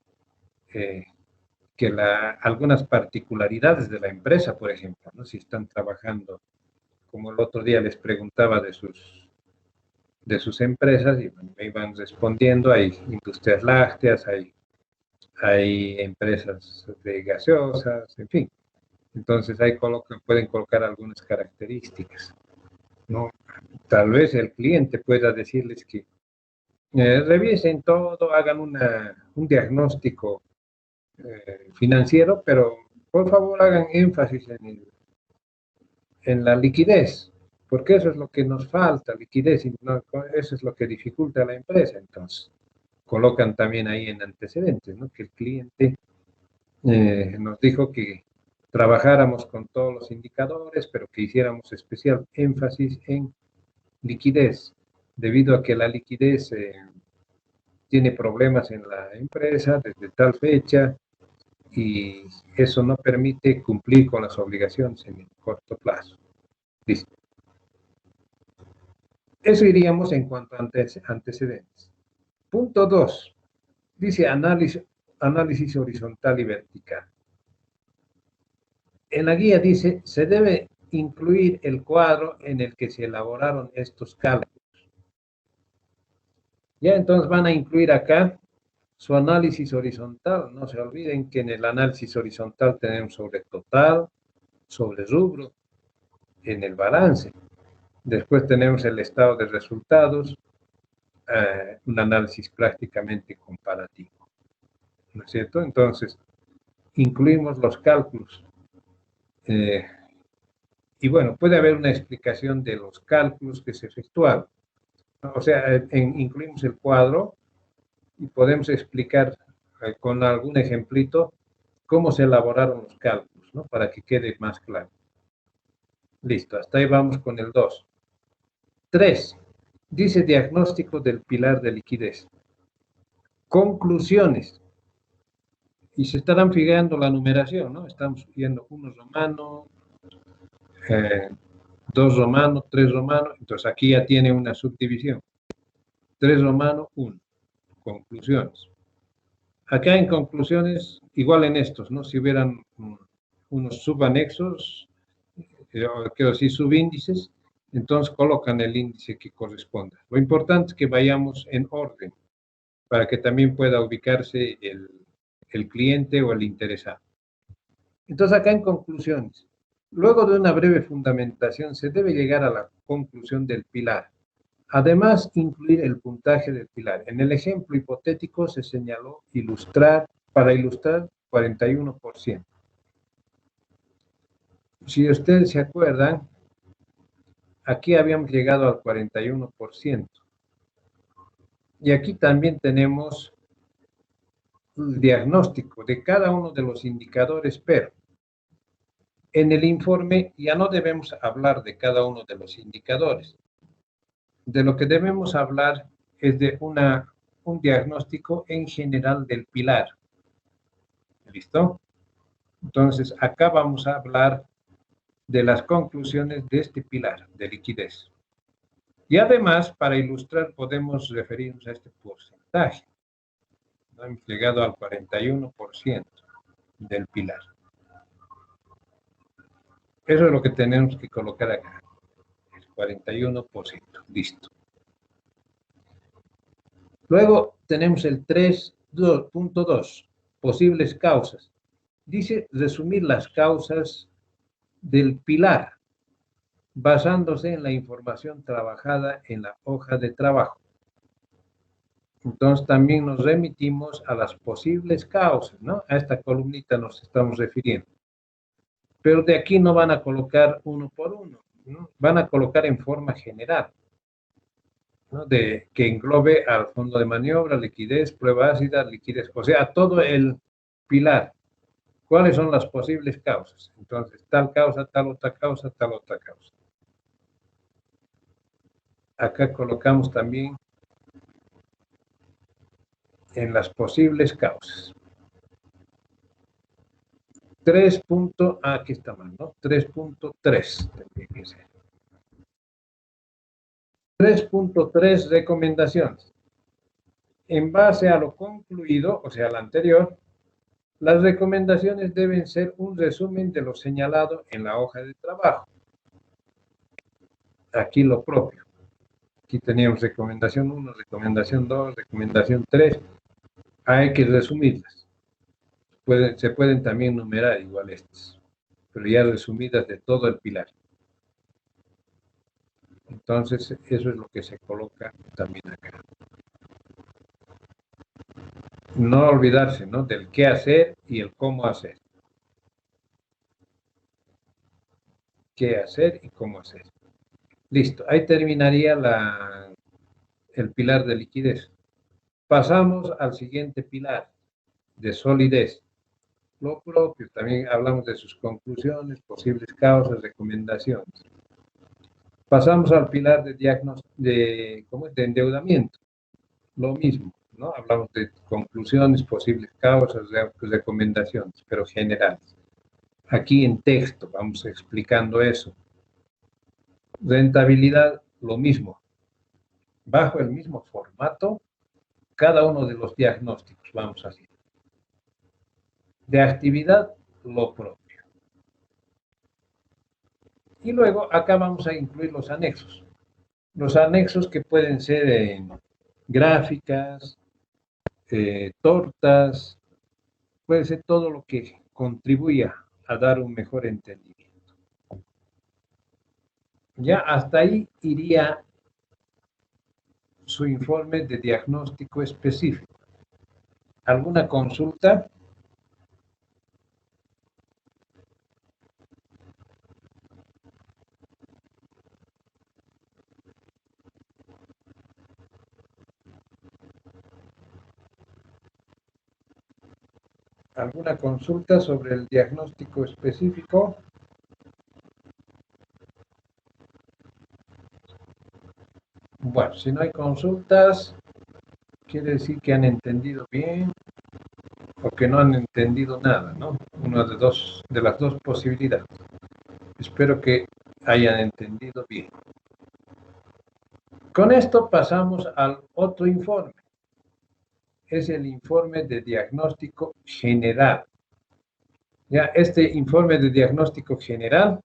que algunas particularidades de la empresa, por ejemplo, ¿no? Si están trabajando, como el otro día les preguntaba de sus empresas y me iban respondiendo, hay industrias lácteas, hay empresas de gaseosas, en fin. Entonces ahí pueden colocar algunas características, ¿no? Tal vez el cliente pueda decirles que revisen todo, hagan un diagnóstico financiero, pero por favor hagan énfasis en la liquidez, porque eso es lo que nos falta, liquidez, y no, eso es lo que dificulta a la empresa. Entonces, colocan también ahí en antecedentes, ¿no? Que el cliente nos dijo que trabajáramos con todos los indicadores, pero que hiciéramos especial énfasis en liquidez, debido a que la liquidez tiene problemas en la empresa desde tal fecha y eso no permite cumplir con las obligaciones en el corto plazo. Listo. Eso iríamos en cuanto a antecedentes. Punto 2. Dice análisis horizontal y vertical. En la guía dice, se debe incluir el cuadro en el que se elaboraron estos cálculos. Ya entonces van a incluir acá su análisis horizontal. No se olviden que en el análisis horizontal tenemos sobre total, sobre rubro, en el balance. Después tenemos el estado de resultados, un análisis prácticamente comparativo, ¿no es cierto? Entonces, incluimos los cálculos. Y bueno, puede haber una explicación de los cálculos que se efectuaron. O sea, incluimos el cuadro y podemos explicar con algún ejemplito cómo se elaboraron los cálculos, ¿no? Para que quede más claro. Listo, hasta ahí vamos con el 2. 3. Dice diagnóstico del pilar de liquidez. Conclusiones. Y se estarán fijando la numeración, ¿no? Estamos viendo 1 romano, 2 romano, 3 romano. Entonces aquí ya tiene una subdivisión. 3 romano, 1. Conclusiones. Acá en conclusiones, igual en estos, ¿no? Si hubieran unos subanexos, quiero decir subíndices, entonces colocan el índice que corresponda. Lo importante es que vayamos en orden, para que también pueda ubicarse el cliente o el interesado. Entonces acá en conclusiones, luego de una breve fundamentación se debe llegar a la conclusión del pilar. Además, incluir el puntaje del pilar. En el ejemplo hipotético se señaló para ilustrar 41%. Si ustedes se acuerdan, aquí habíamos llegado al 41%. Y aquí también tenemos el diagnóstico de cada uno de los indicadores, pero en el informe ya no debemos hablar de cada uno de los indicadores. De lo que debemos hablar es de un diagnóstico en general del pilar. ¿Listo? Entonces, acá vamos a hablar de las conclusiones de este pilar de liquidez. Y además, para ilustrar, podemos referirnos a este porcentaje. Hemos llegado al 41% del pilar. Eso es lo que tenemos que colocar acá. El 41%. Listo. Luego tenemos el 3.2. Posibles causas. Dice resumir las causas del pilar, basándose en la información trabajada en la hoja de trabajo. Entonces también nos remitimos a las posibles causas, ¿no? A esta columnita nos estamos refiriendo. Pero de aquí no van a colocar uno por uno, ¿no? Van a colocar en forma general, ¿no? Que englobe al fondo de maniobra, liquidez, prueba ácida, liquidez, o sea, todo el pilar. ¿Cuáles son las posibles causas? Entonces, tal causa, tal otra causa, tal otra causa. Acá colocamos también en las posibles causas. 3. Aquí está mal, ¿no? 3.3 tendría que ser. 3.3 recomendaciones. En base a lo concluido, o sea, lo anterior, las recomendaciones deben ser un resumen de lo señalado en la hoja de trabajo. Aquí lo propio. Aquí teníamos recomendación 1, recomendación 2, recomendación 3. Hay que resumirlas. Se pueden también numerar igual estas. pero ya resumidas de todo el pilar. Entonces, eso es lo que se coloca también acá. No olvidarse, ¿no?, del qué hacer y el cómo hacer. Qué hacer y cómo hacer. Listo, ahí terminaría el pilar de liquidez. Pasamos al siguiente pilar, de solidez. Lo propio, también hablamos de sus conclusiones, posibles causas, recomendaciones. Pasamos al pilar de de endeudamiento. Lo mismo, ¿no? Hablamos de conclusiones, posibles causas, recomendaciones, pero generales. Aquí en texto vamos explicando eso. Rentabilidad, lo mismo. Bajo el mismo formato, cada uno de los diagnósticos vamos haciendo. De actividad, lo propio. Y luego acá vamos a incluir los anexos. Los anexos que pueden ser en gráficas, tortas, puede ser todo lo que contribuya a dar un mejor entendimiento. Ya hasta ahí iría su informe de diagnóstico específico. ¿Alguna consulta? ¿Alguna consulta sobre el diagnóstico específico? Bueno, si no hay consultas, quiere decir que han entendido bien o que no han entendido nada, ¿no? Una de las dos posibilidades. Espero que hayan entendido bien. Con esto pasamos al otro informe. Es el informe de diagnóstico general. Ya, este informe de diagnóstico general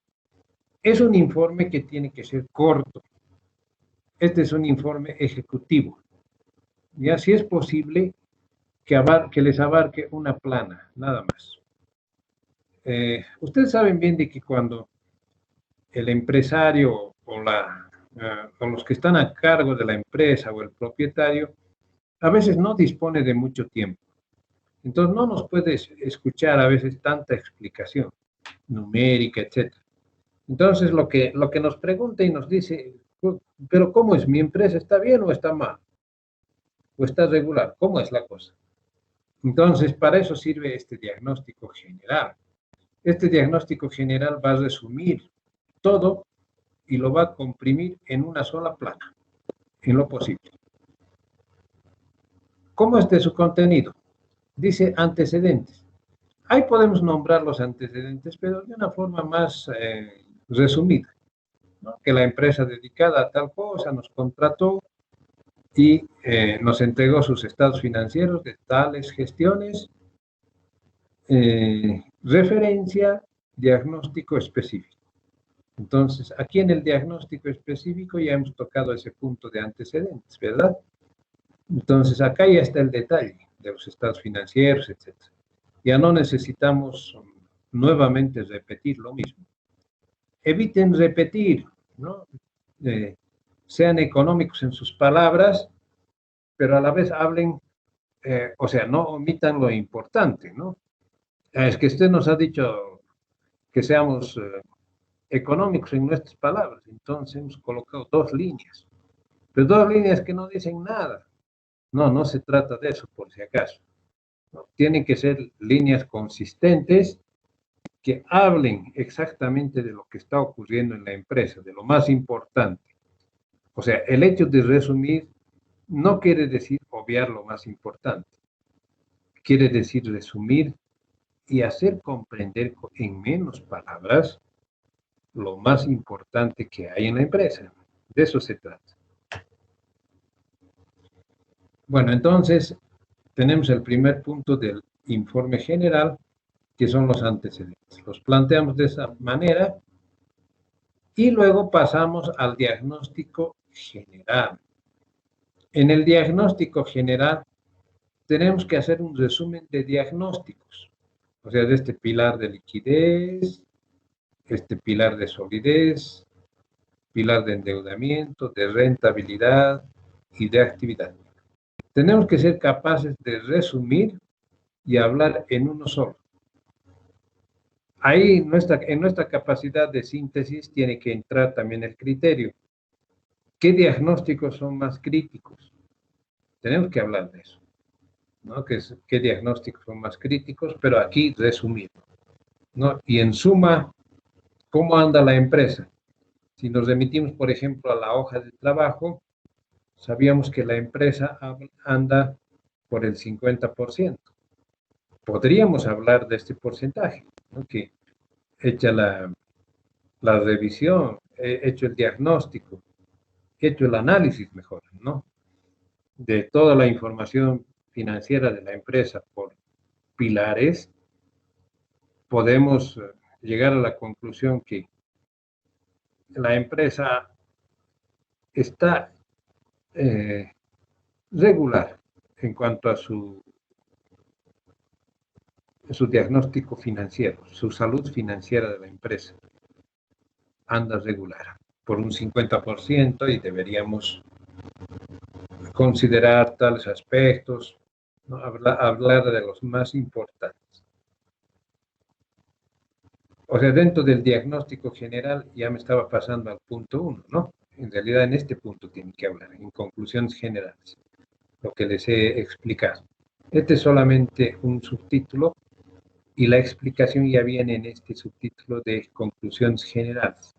es un informe que tiene que ser corto. Este es un informe ejecutivo. Ya, si es posible que les abarque una plana, nada más. Ustedes saben bien de que cuando el empresario o los que están a cargo de la empresa o el propietario a veces no dispone de mucho tiempo. Entonces no nos puede escuchar a veces tanta explicación numérica, etc. Entonces lo que nos pregunta y nos dice, pero ¿cómo es? ¿Mi empresa está bien o está mal? ¿O está regular? ¿Cómo es la cosa? Entonces para eso sirve este diagnóstico general. Este diagnóstico general va a resumir todo y lo va a comprimir en una sola plana, en lo posible. ¿Cómo es de su contenido? Dice antecedentes. Ahí podemos nombrar los antecedentes, pero de una forma más resumida, ¿no? Que la empresa dedicada a tal cosa nos contrató y nos entregó sus estados financieros de tales gestiones, referencia, diagnóstico específico. Entonces, aquí en el diagnóstico específico ya hemos tocado ese punto de antecedentes, ¿verdad? Entonces, acá ya está el detalle de los estados financieros, etc. Ya no necesitamos nuevamente repetir lo mismo. Eviten repetir, ¿no? Sean económicos en sus palabras, pero a la vez hablen, o sea, no omitan lo importante, ¿no? Es que usted nos ha dicho que seamos económicos en nuestras palabras, entonces hemos colocado dos líneas, pero dos líneas que no dicen nada. No, no se trata de eso, por si acaso. No, tienen que ser líneas consistentes que hablen exactamente de lo que está ocurriendo en la empresa, de lo más importante. O sea, el hecho de resumir no quiere decir obviar lo más importante. Quiere decir resumir y hacer comprender en menos palabras lo más importante que hay en la empresa. De eso se trata. Bueno, entonces tenemos el primer punto del informe general, que son los antecedentes. Los planteamos de esa manera y luego pasamos al diagnóstico general. En el diagnóstico general tenemos que hacer un resumen de diagnósticos, o sea, de este pilar de liquidez, este pilar de solidez, pilar de endeudamiento, de rentabilidad y de actividad. Tenemos que ser capaces de resumir y hablar en uno solo. Ahí en nuestra capacidad de síntesis tiene que entrar también el criterio. ¿Qué diagnósticos son más críticos? Tenemos que hablar de eso, ¿no? ¿Qué diagnósticos son más críticos? Pero aquí resumido, ¿no? Y en suma, ¿cómo anda la empresa? Si nos remitimos, por ejemplo, a la hoja de trabajo, sabíamos que la empresa anda por el 50%. Podríamos hablar de este porcentaje, ¿no? Que hecha la revisión, hecho el diagnóstico, hecho el análisis mejor, ¿no? De toda la información financiera de la empresa por pilares, podemos llegar a la conclusión que la empresa está regular en cuanto a su diagnóstico financiero, su salud financiera de la empresa. Anda regular por un 50% y deberíamos considerar tales aspectos, ¿no? Hablar de los más importantes. O sea, dentro del diagnóstico general ya me estaba pasando al punto 1, ¿no? En realidad en este punto tienen que hablar, en conclusiones generales, lo que les he explicado. Este es solamente un subtítulo y la explicación ya viene en este subtítulo de conclusiones generales.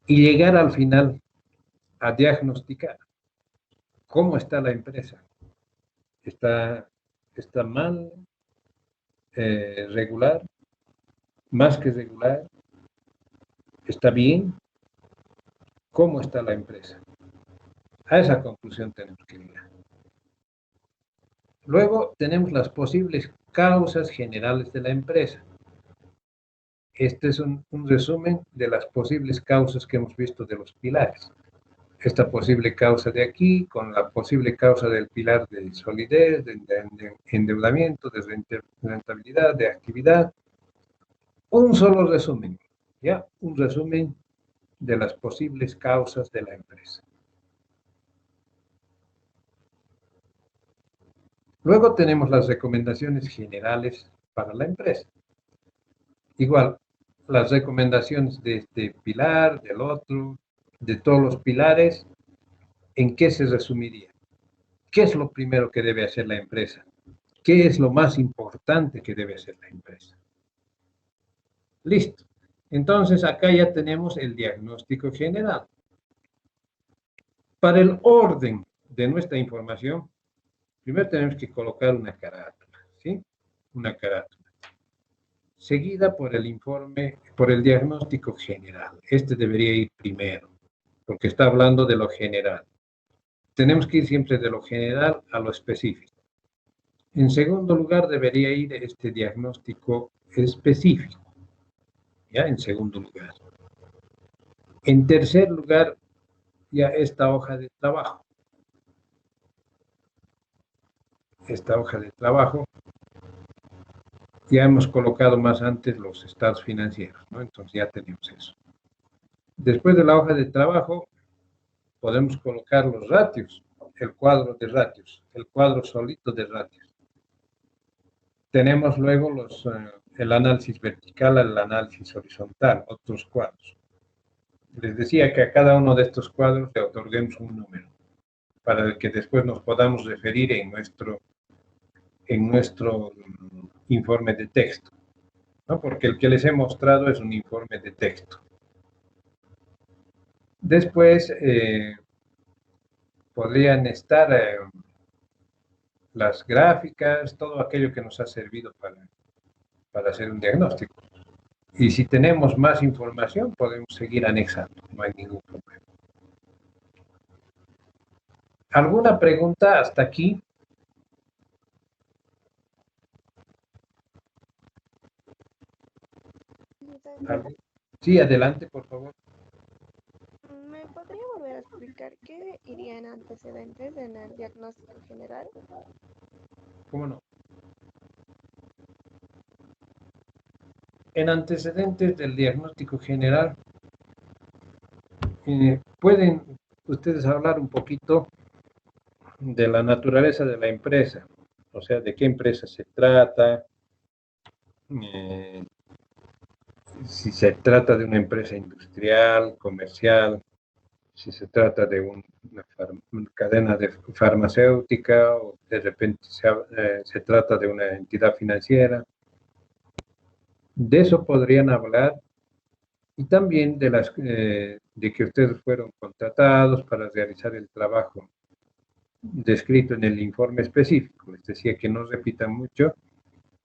Y llegar al final a diagnosticar cómo está la empresa. ¿Está mal, regular, más que regular? ¿Está bien? ¿Cómo está la empresa? A esa conclusión tenemos que llegar. Luego tenemos las posibles causas generales de la empresa. Este es un resumen de las posibles causas que hemos visto de los pilares. Esta posible causa de aquí, con la posible causa del pilar de solidez, de endeudamiento, de rentabilidad, de actividad. Un solo resumen, ¿ya? Un resumen de las posibles causas de la empresa. Luego tenemos las recomendaciones generales para la empresa. Igual, las recomendaciones de este pilar, del otro, de todos los pilares, ¿en qué se resumiría? ¿Qué es lo primero que debe hacer la empresa? ¿Qué es lo más importante que debe hacer la empresa? Listo. Entonces, acá ya tenemos el diagnóstico general. Para el orden de nuestra información, primero tenemos que colocar una carátula, ¿sí? Una carátula. Seguida por el informe, por el diagnóstico general. Este debería ir primero, porque está hablando de lo general. Tenemos que ir siempre de lo general a lo específico. En segundo lugar, debería ir este diagnóstico específico, ¿ya? En segundo lugar. En tercer lugar, ya esta hoja de trabajo. Esta hoja de trabajo, ya hemos colocado más antes los estados financieros, ¿no? Entonces ya tenemos eso. Después de la hoja de trabajo, podemos colocar los ratios, el cuadro de ratios, el cuadro solito de ratios. Tenemos luego el análisis vertical, el análisis horizontal, otros cuadros. Les decía que a cada uno de estos cuadros le otorguemos un número para el que después nos podamos referir en nuestro informe de texto, ¿no? Porque el que les he mostrado es un informe de texto. Después podrían estar las gráficas, todo aquello que nos ha servido para hacer un diagnóstico. Y si tenemos más información, podemos seguir anexando, no hay ningún problema. ¿Alguna pregunta hasta aquí? Sí, adelante, por favor. ¿Me podría volver a explicar qué iría en antecedentes en el diagnóstico general? ¿Cómo no? En antecedentes del diagnóstico general, ¿pueden ustedes hablar un poquito de la naturaleza de la empresa? O sea, de qué empresa se trata, eh, si se trata de una empresa industrial, comercial, si se trata de una cadena de farmacéutica o de repente se trata de una entidad financiera. De eso podrían hablar y también de que ustedes fueron contratados para realizar el trabajo descrito en el informe específico. Les decía que no repitan mucho,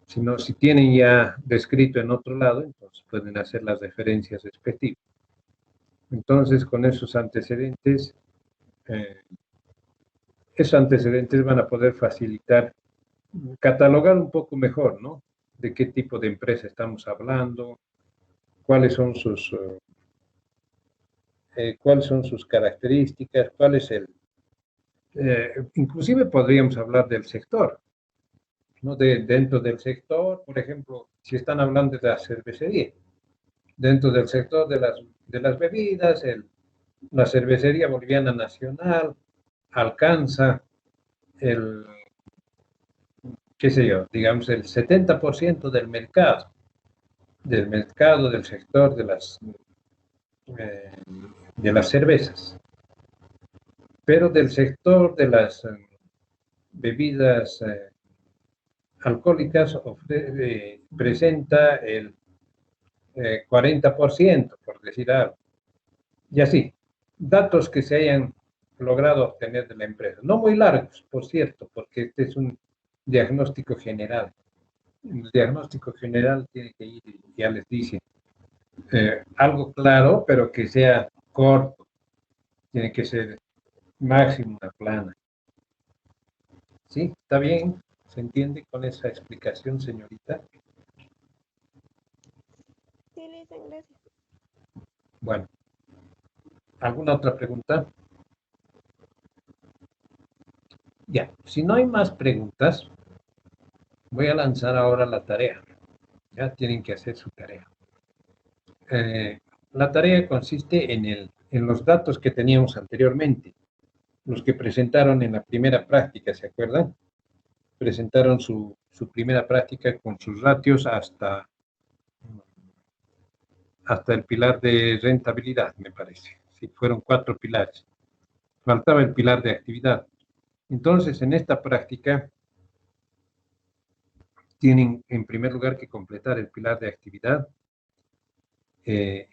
sino si tienen ya descrito en otro lado, entonces pueden hacer las referencias respectivas. Entonces, con eh, esos antecedentes van a poder facilitar, catalogar un poco mejor, ¿no? De qué tipo de empresa estamos hablando, cuáles son sus características, cuál es inclusive podríamos hablar del sector, ¿no? Dentro del sector, por ejemplo, si están hablando de la cervecería, dentro del sector de las bebidas, la cervecería boliviana nacional alcanza el, qué sé yo, digamos el 70% del sector eh, de las cervezas, pero del sector de las bebidas alcohólicas presenta el 40%, por decir algo. Y así, datos que se hayan logrado obtener de la empresa. No muy largos, por cierto, porque este es un diagnóstico general. El diagnóstico general tiene que ir, ya les dije, algo claro, pero que sea corto. Tiene que ser máximo una plana. ¿Sí? ¿Está bien? ¿Se entiende con esa explicación, señorita? Sí, Lisa, gracias. Bueno, ¿alguna otra pregunta? Ya, si no hay más preguntas, voy a lanzar ahora la tarea. Ya tienen que hacer su tarea. La tarea consiste en los datos que teníamos anteriormente, los que presentaron en la primera práctica, ¿se acuerdan? Presentaron su primera práctica con sus ratios hasta el pilar de rentabilidad, me parece. Sí, fueron 4 pilares. Faltaba el pilar de actividad. Entonces, en esta práctica, tienen en primer lugar que completar el pilar de actividad y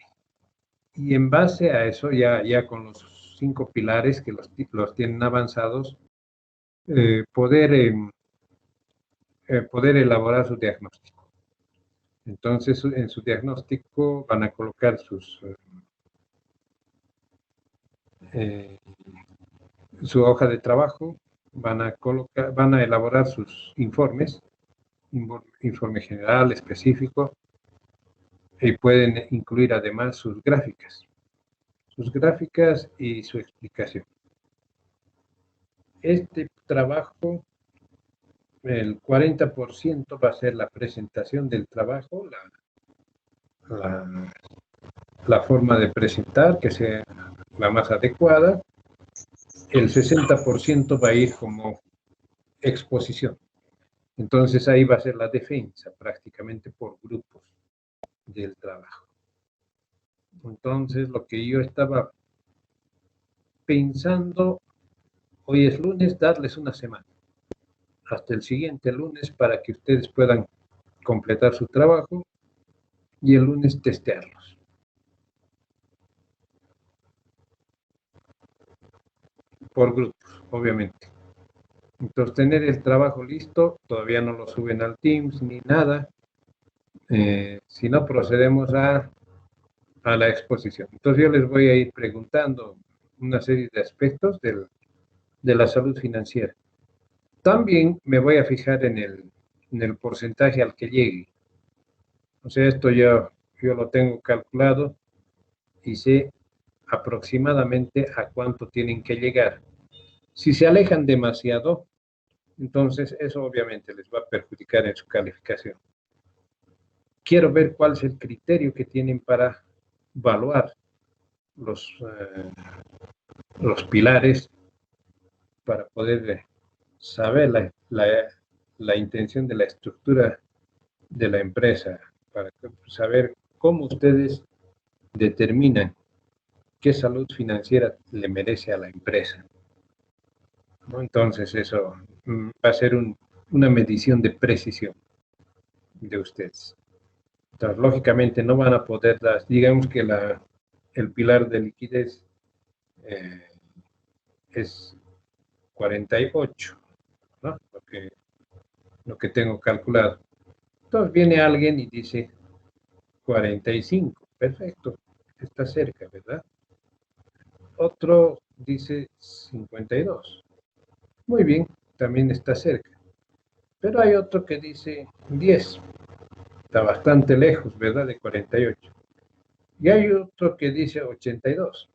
en base a eso, ya con los 5 pilares que los tienen avanzados, poder elaborar su diagnóstico. Entonces, en su diagnóstico van a colocar su hoja de trabajo, van a elaborar sus informes, informe general, específico, y pueden incluir además sus gráficas y su explicación. Este trabajo, el 40% va a ser la presentación del trabajo, la forma de presentar, que sea la más adecuada. El 60% va a ir como exposición. Entonces ahí va a ser la defensa prácticamente por grupos del trabajo. Entonces lo que yo estaba pensando, hoy es lunes, darles una semana, hasta el siguiente lunes para que ustedes puedan completar su trabajo y el lunes testearlos. Por grupos, obviamente. Entonces, tener el trabajo listo, todavía no lo suben al Teams ni nada, si no procedemos a la exposición. Entonces, yo les voy a ir preguntando una serie de aspectos de la salud financiera. También me voy a fijar en el porcentaje al que llegue. O sea, esto yo lo tengo calculado y sé aproximadamente a cuánto tienen que llegar. Si se alejan demasiado, entonces eso obviamente les va a perjudicar en su calificación. quiero ver cuál es el criterio que tienen para evaluar los pilares para poder saber la intención de la estructura de la empresa, para saber cómo ustedes determinan qué salud financiera le merece a la empresa, ¿no? Entonces eso va a ser una medición de precisión de ustedes. Entonces, lógicamente no van a poder dar, digamos que el pilar de liquidez es 48, ¿no? Lo que tengo calculado. Entonces viene alguien y dice 45, perfecto, está cerca, ¿verdad? Otro dice 52, muy bien, también está cerca. Pero hay otro que dice 10, está bastante lejos, ¿verdad? De 48. Y hay otro que dice 82,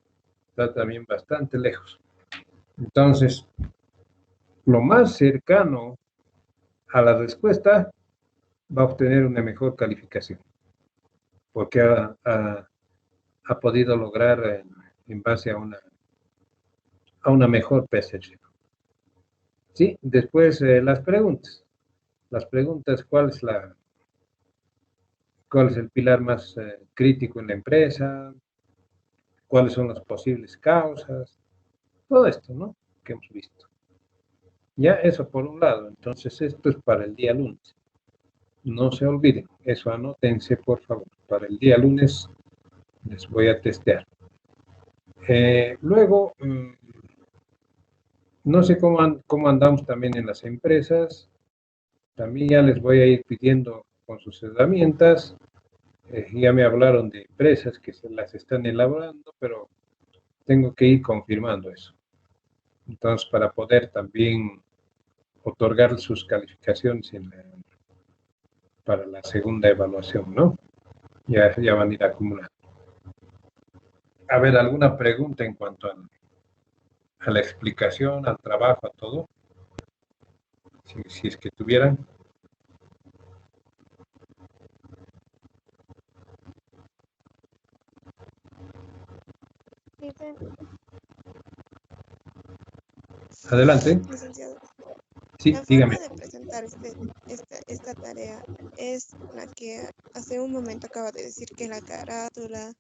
está también bastante lejos. Entonces, lo más cercano a la respuesta va a obtener una mejor calificación, porque ha podido lograr en base a una mejor percepción. Sí, después las preguntas. Las preguntas, ¿cuál es el pilar más crítico en la empresa? ¿Cuáles son las posibles causas? Todo esto, ¿no? Que hemos visto. Ya eso por un lado. Entonces, esto es para el día lunes. No se olviden, eso anótense, por favor. Para el día lunes les voy a testear. Luego, no sé cómo andamos también en las empresas. También ya les voy a ir pidiendo con sus herramientas. Ya me hablaron de empresas que se las están elaborando, pero tengo que ir confirmando eso. Entonces, para poder también otorgar sus calificaciones para la segunda evaluación, ¿no? Ya van a ir acumulando. A ver, ¿alguna pregunta en cuanto a la explicación, al trabajo, a todo? Si es que tuvieran. Dicen, Adelante. licenciado, Sí, la dígame. forma de presentar esta tarea es la que hace un momento acaba de decir, que la carátula,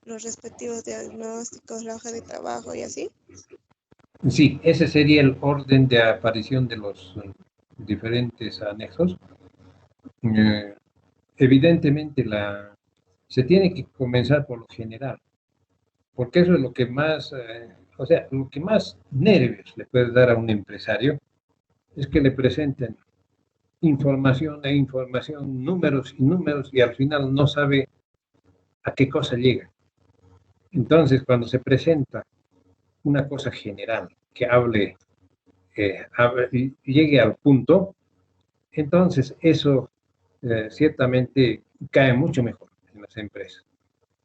los respectivos diagnósticos, la hoja de trabajo y así. Sí, ese sería el orden de aparición de los diferentes anexos. Evidentemente se tiene que comenzar por lo general, porque eso es lo que más, lo que más nervios le puede dar a un empresario, es que le presenten información e información, números y números, y al final no sabe a qué cosa llega. Entonces, cuando se presenta una cosa general que hable y llegue al punto, entonces eso ciertamente cae mucho mejor en las empresas.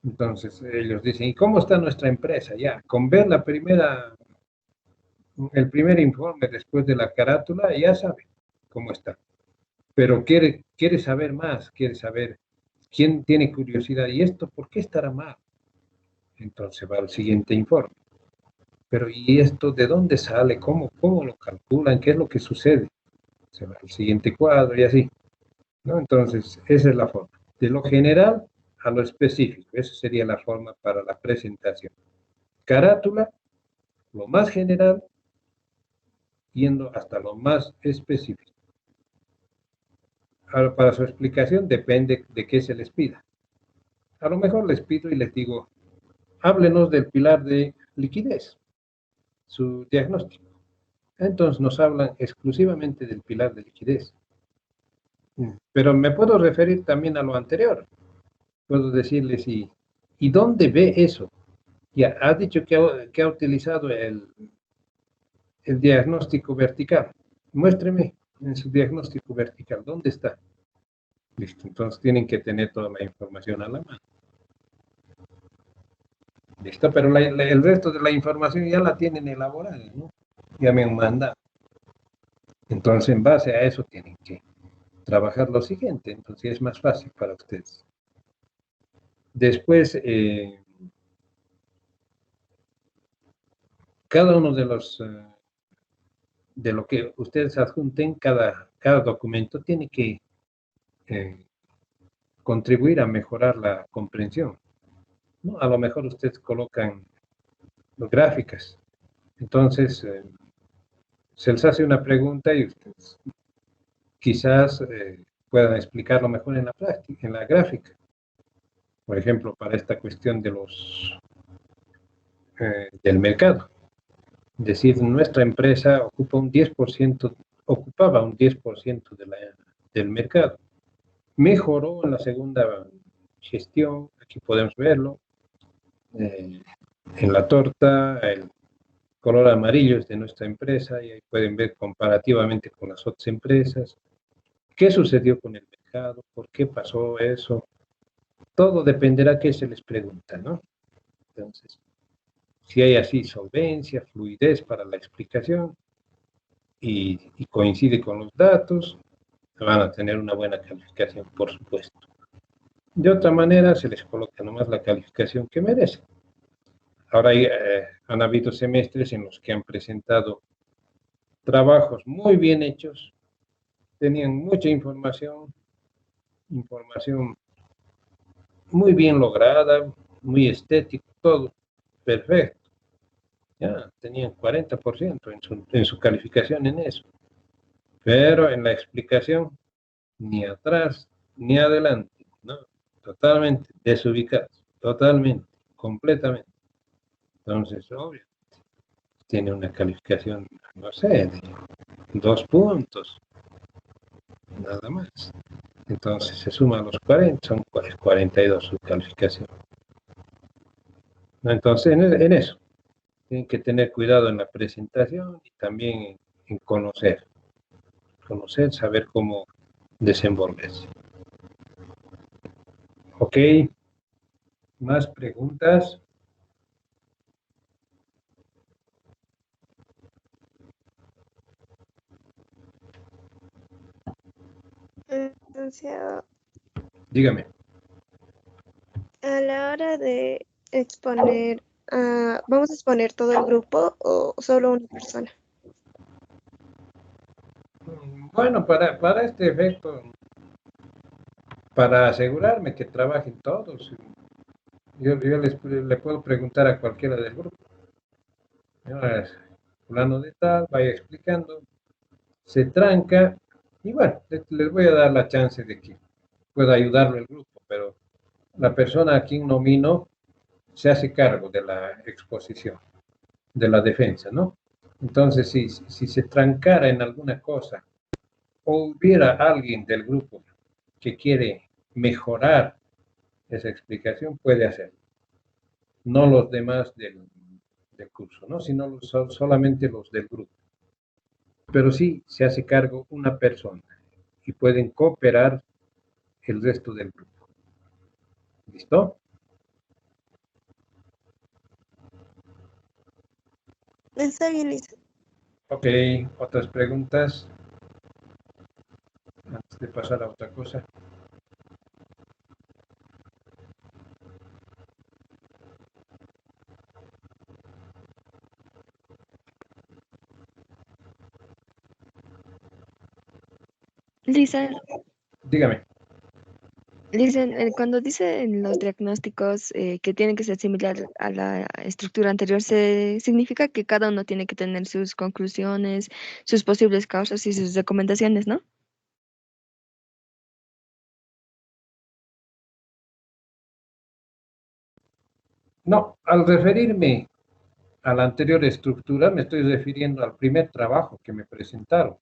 Entonces ellos dicen, ¿y cómo está nuestra empresa? Ya, con ver el primer informe después de la carátula, ya sabe cómo está. Pero quiere saber más, quiere saber quién tiene curiosidad. ¿Y esto por qué estará mal? Entonces va al siguiente informe. Pero ¿y esto de dónde sale? ¿Cómo lo calculan? ¿Qué es lo que sucede? Se va al siguiente cuadro y así, ¿no? Entonces, esa es la forma. De lo general a lo específico. Esa sería la forma para la presentación. Carátula, lo más general, yendo hasta lo más específico. Ahora, para su explicación depende de qué se les pida. A lo mejor les pido y les digo, háblenos del pilar de liquidez, su diagnóstico. Entonces nos hablan exclusivamente del pilar de liquidez. Pero me puedo referir también a lo anterior. Puedo decirles, ¿y dónde ve eso? Ya, ha dicho que ha utilizado el diagnóstico vertical. Muéstreme en su diagnóstico vertical, ¿dónde está? Listo, entonces tienen que tener toda la información a la mano. Listo, pero el resto de la información ya la tienen elaborada, ¿no? Ya me han mandado. Entonces, en base a eso tienen que trabajar lo siguiente, entonces es más fácil para ustedes. Después, cada uno de los, de lo que ustedes adjunten, cada documento tiene que contribuir a mejorar la comprensión, ¿no? A lo mejor ustedes colocan gráficas, entonces se les hace una pregunta y ustedes quizás puedan explicarlo mejor en la práctica, en la gráfica. Por ejemplo, para esta cuestión de los del mercado. Es decir, nuestra empresa ocupaba un 10% del mercado. Mejoró en la segunda gestión, aquí podemos verlo, en la torta, el color amarillo es de nuestra empresa y ahí pueden ver comparativamente con las otras empresas, qué sucedió con el mercado, por qué pasó eso, todo dependerá qué se les pregunta, ¿no? Entonces, si hay así solvencia, fluidez para la explicación y coincide con los datos, van a tener una buena calificación, por supuesto. De otra manera, se les coloca nomás la calificación que merecen. Ahora han habido semestres en los que han presentado trabajos muy bien hechos, tenían mucha información muy bien lograda, muy estético, todo perfecto. Ya tenían 40% en su calificación en eso. Pero en la explicación, ni atrás ni adelante, ¿no? Totalmente desubicados, totalmente, completamente. Entonces, obvio, tiene una calificación, no sé, de 2 puntos, nada más. Entonces se suma a los 40, son 42 su calificación. Entonces, en eso, tienen que tener cuidado en la presentación y también en conocer, saber cómo desenvolverse. Ok, ¿más preguntas? Licenciado, Dígame. a la hora de exponer, ¿vamos a exponer todo el grupo o solo una persona? Bueno, para este efecto, para asegurarme que trabajen todos, yo le puedo preguntar a cualquiera del grupo. Fulano de tal, vaya explicando, se tranca, y bueno, les voy a dar la chance de que pueda ayudarlo el grupo, pero la persona a quien nomino se hace cargo de la exposición, de la defensa, ¿no? Entonces, si se trancara en alguna cosa o hubiera alguien del grupo que quiere mejorar esa explicación, puede hacerlo. No los demás del curso, ¿no? Sino solamente los del grupo. Pero sí se hace cargo una persona y pueden cooperar el resto del grupo. ¿Listo? Está bien, Lisa. Ok, otras preguntas antes de pasar a otra cosa. Lisa, Dígame. dicen, cuando dicen los diagnósticos que tienen que ser similar a la estructura anterior, significa que cada uno tiene que tener sus conclusiones, sus posibles causas y sus recomendaciones, ¿no? No, al referirme a la anterior estructura, me estoy refiriendo al primer trabajo que me presentaron.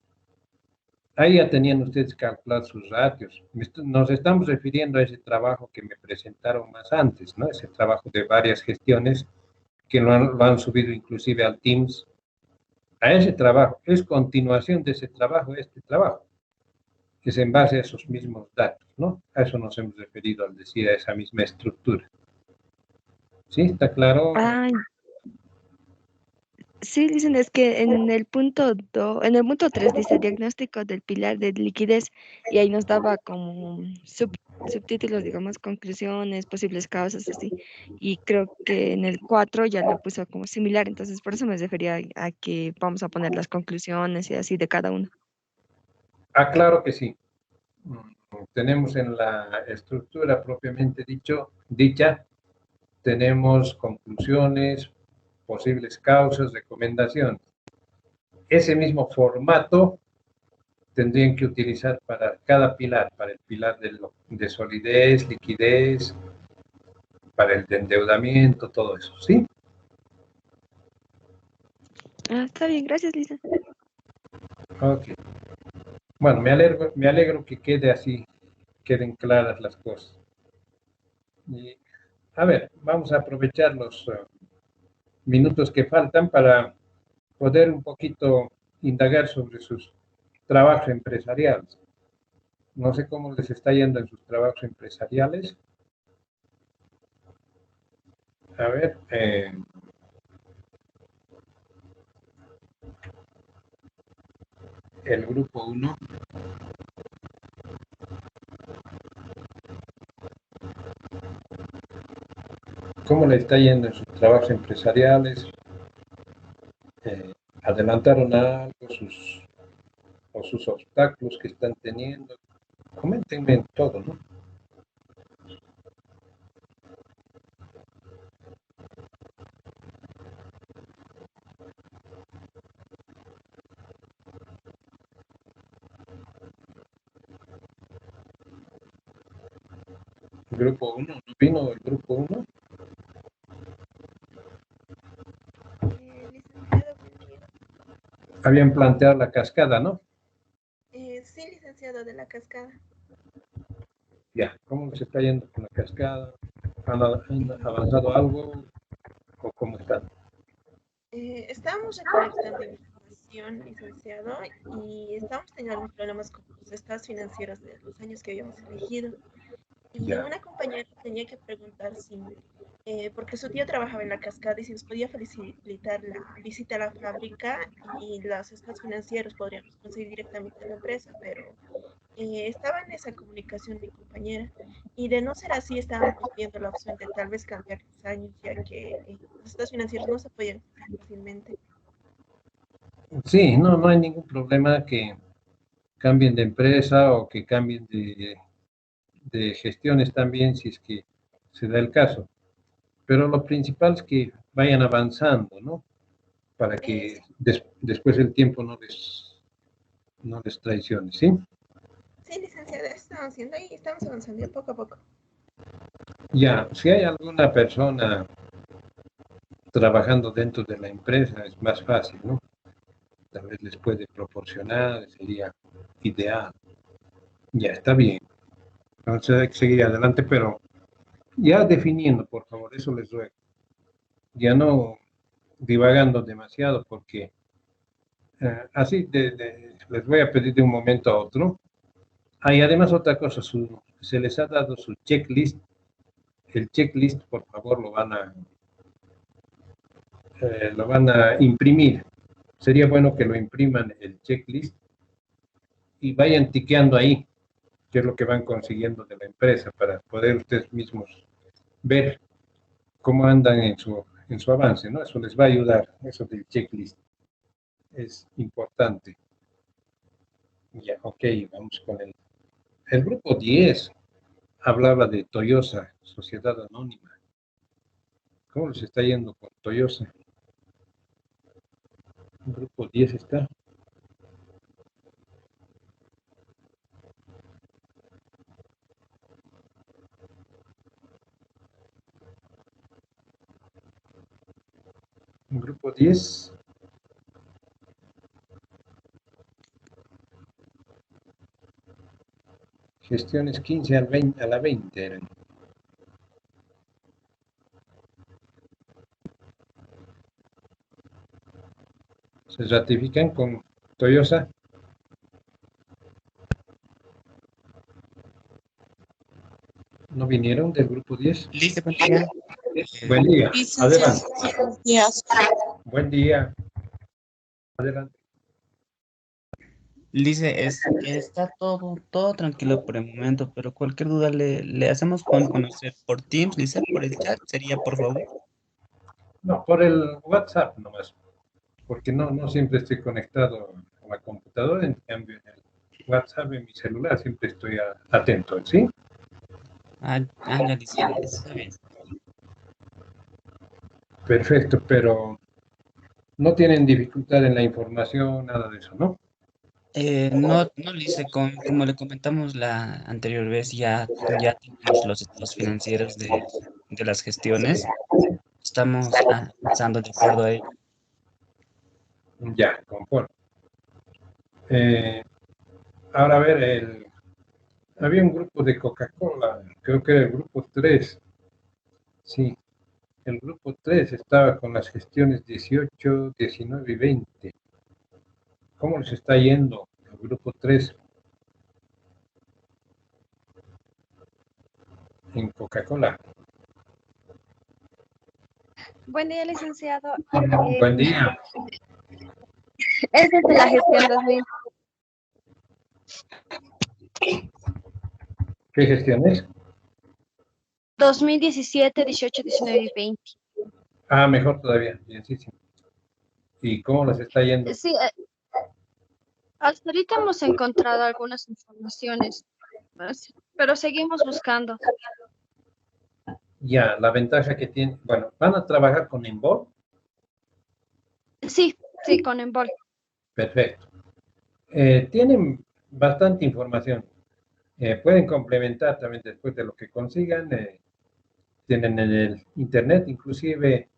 Ahí ya tenían ustedes calcular sus ratios. Nos estamos refiriendo a ese trabajo que me presentaron más antes, ¿no? Ese trabajo de varias gestiones que lo han subido inclusive al Teams. A ese trabajo, es continuación de ese trabajo, este trabajo, que es en base a esos mismos datos, ¿no? A eso nos hemos referido al decir a esa misma estructura. ¿Sí? ¿Está claro? Ah, Sí, dicen es que en el en el punto 3 dice diagnóstico del pilar de liquidez y ahí nos daba como subtítulos, digamos, conclusiones, posibles causas, así. Y creo que en el 4 ya lo puso como similar, entonces por eso me refería a que vamos a poner las conclusiones y así de cada uno. Ah, claro que sí. Tenemos en la estructura propiamente dicha, tenemos conclusiones, posibles causas, recomendaciones. Ese mismo formato tendrían que utilizar para cada pilar, para el pilar de solidez, liquidez, para el de endeudamiento, todo eso, ¿sí? Ah, está bien, gracias, Lisa. Ok. Bueno, me alegro que quede así, queden claras las cosas. Y, a ver, vamos a aprovechar los minutos que faltan para poder un poquito indagar sobre sus trabajos empresariales. No sé cómo les está yendo en sus trabajos empresariales. A ver, el grupo 1. ¿Cómo le está yendo en sus trabajos empresariales? ¿Adelantaron algo sus obstáculos que están teniendo? Coméntenme todo, ¿no? Grupo 1, ¿no vino el grupo 1? Licenciado, buen día. Habían planteado la cascada, ¿no? Sí, licenciado de la cascada. Ya, ¿cómo les está yendo con la cascada? ¿Han avanzado algo? ¿O cómo están? Estábamos recolectando información, licenciado, y estábamos teniendo algunos problemas con los estados financieros de los años que habíamos elegido. Y Ya. una compañera tenía que preguntar si, porque su tío trabajaba en la cascada y si nos podía facilitar la visita a la fábrica y los estados financieros podríamos conseguir directamente en la empresa, pero estaba en esa comunicación mi compañera. Y de no ser así, estábamos viendo la opción de tal vez cambiar los años, ya que los estados financieros no se podían conseguir fácilmente. Sí, no hay ningún problema que cambien de empresa o que cambien de gestiones también, si es que se da el caso. Pero lo principal es que vayan avanzando, ¿no? Para que Sí, después el tiempo no les traicione, ¿sí? sí, licenciada, estamos haciendo y estamos avanzando poco a poco. Ya, si hay alguna persona trabajando dentro de la empresa, es más fácil, ¿no? Tal vez les puede proporcionar, sería ideal. Ya, está bien. Entonces hay que seguir adelante, pero ya definiendo, por favor, eso les ruego. Ya no divagando demasiado, porque así les voy a pedir de un momento a otro. Hay además otra cosa, se les ha dado su checklist. El checklist, por favor, lo van a imprimir. Sería bueno que lo impriman el checklist y vayan tiqueando ahí qué es lo que van consiguiendo de la empresa para poder ustedes mismos ver cómo andan en su avance, ¿no? Eso les va a ayudar, eso del checklist. Es importante. Ya, ok, vamos con el grupo 10. Hablaba de Toyosa, Sociedad Anónima. ¿Cómo les está yendo con Toyosa? El grupo 10 está. Grupo 10. Gestiones 15 al 20, a la 20 eran. Se ratifican con Toyosa. ¿No vinieron del grupo 10? Listo, buen día. Buen día. Licenciado, Adelante. buenos días. Buen día. Adelante. Dice, está todo tranquilo por el momento, pero cualquier duda le hacemos con conocer por Teams, dice, por el chat, sería por favor. No, por el WhatsApp nomás, porque no siempre estoy conectado a la computadora, en cambio en el WhatsApp en mi celular siempre estoy atento, ¿sí? Ya dice, está bien. Perfecto, pero no tienen dificultad en la información, nada de eso, ¿no? No, Lice, como le comentamos la anterior vez, ya tenemos los estados financieros de las gestiones. Estamos avanzando de acuerdo a ello. Ya, conforme. Ahora a ver, había un grupo de Coca-Cola, creo que era el grupo 3. Sí, el grupo 3 estaba con las gestiones 18, 19 y 20. ¿Cómo les está yendo el grupo 3 en Coca-Cola? Buen día, licenciado. Buen día. Es desde la gestión 2000. ¿Qué gestión es? 2017, 18, 19 y 20. Ah, mejor todavía. Bien, sí, sí. ¿Y cómo les está yendo? Sí, hasta ahorita hemos encontrado algunas informaciones, pero seguimos buscando. Ya, la ventaja que tienen, bueno, ¿van a trabajar con Envol? Sí, con Envol. Perfecto. Tienen bastante información. Pueden complementar también después de lo que consigan. Tienen en el internet inclusive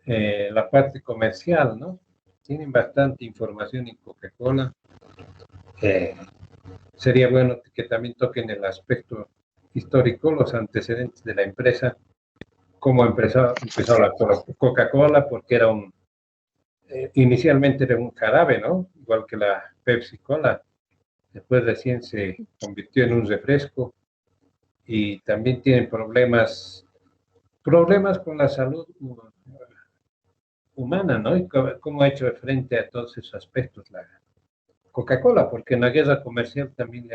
la parte comercial, ¿no? Tienen bastante información en Coca-Cola. Sería bueno que también toquen el aspecto histórico, los antecedentes de la empresa, cómo empezó la Coca-Cola, porque era inicialmente era un jarabe, ¿no? Igual que la Pepsi-Cola. Después recién se convirtió en un refresco y también tienen problemas con la salud humana, ¿no? Y cómo ha hecho frente a todos esos aspectos la Coca-Cola, porque en la guerra comercial también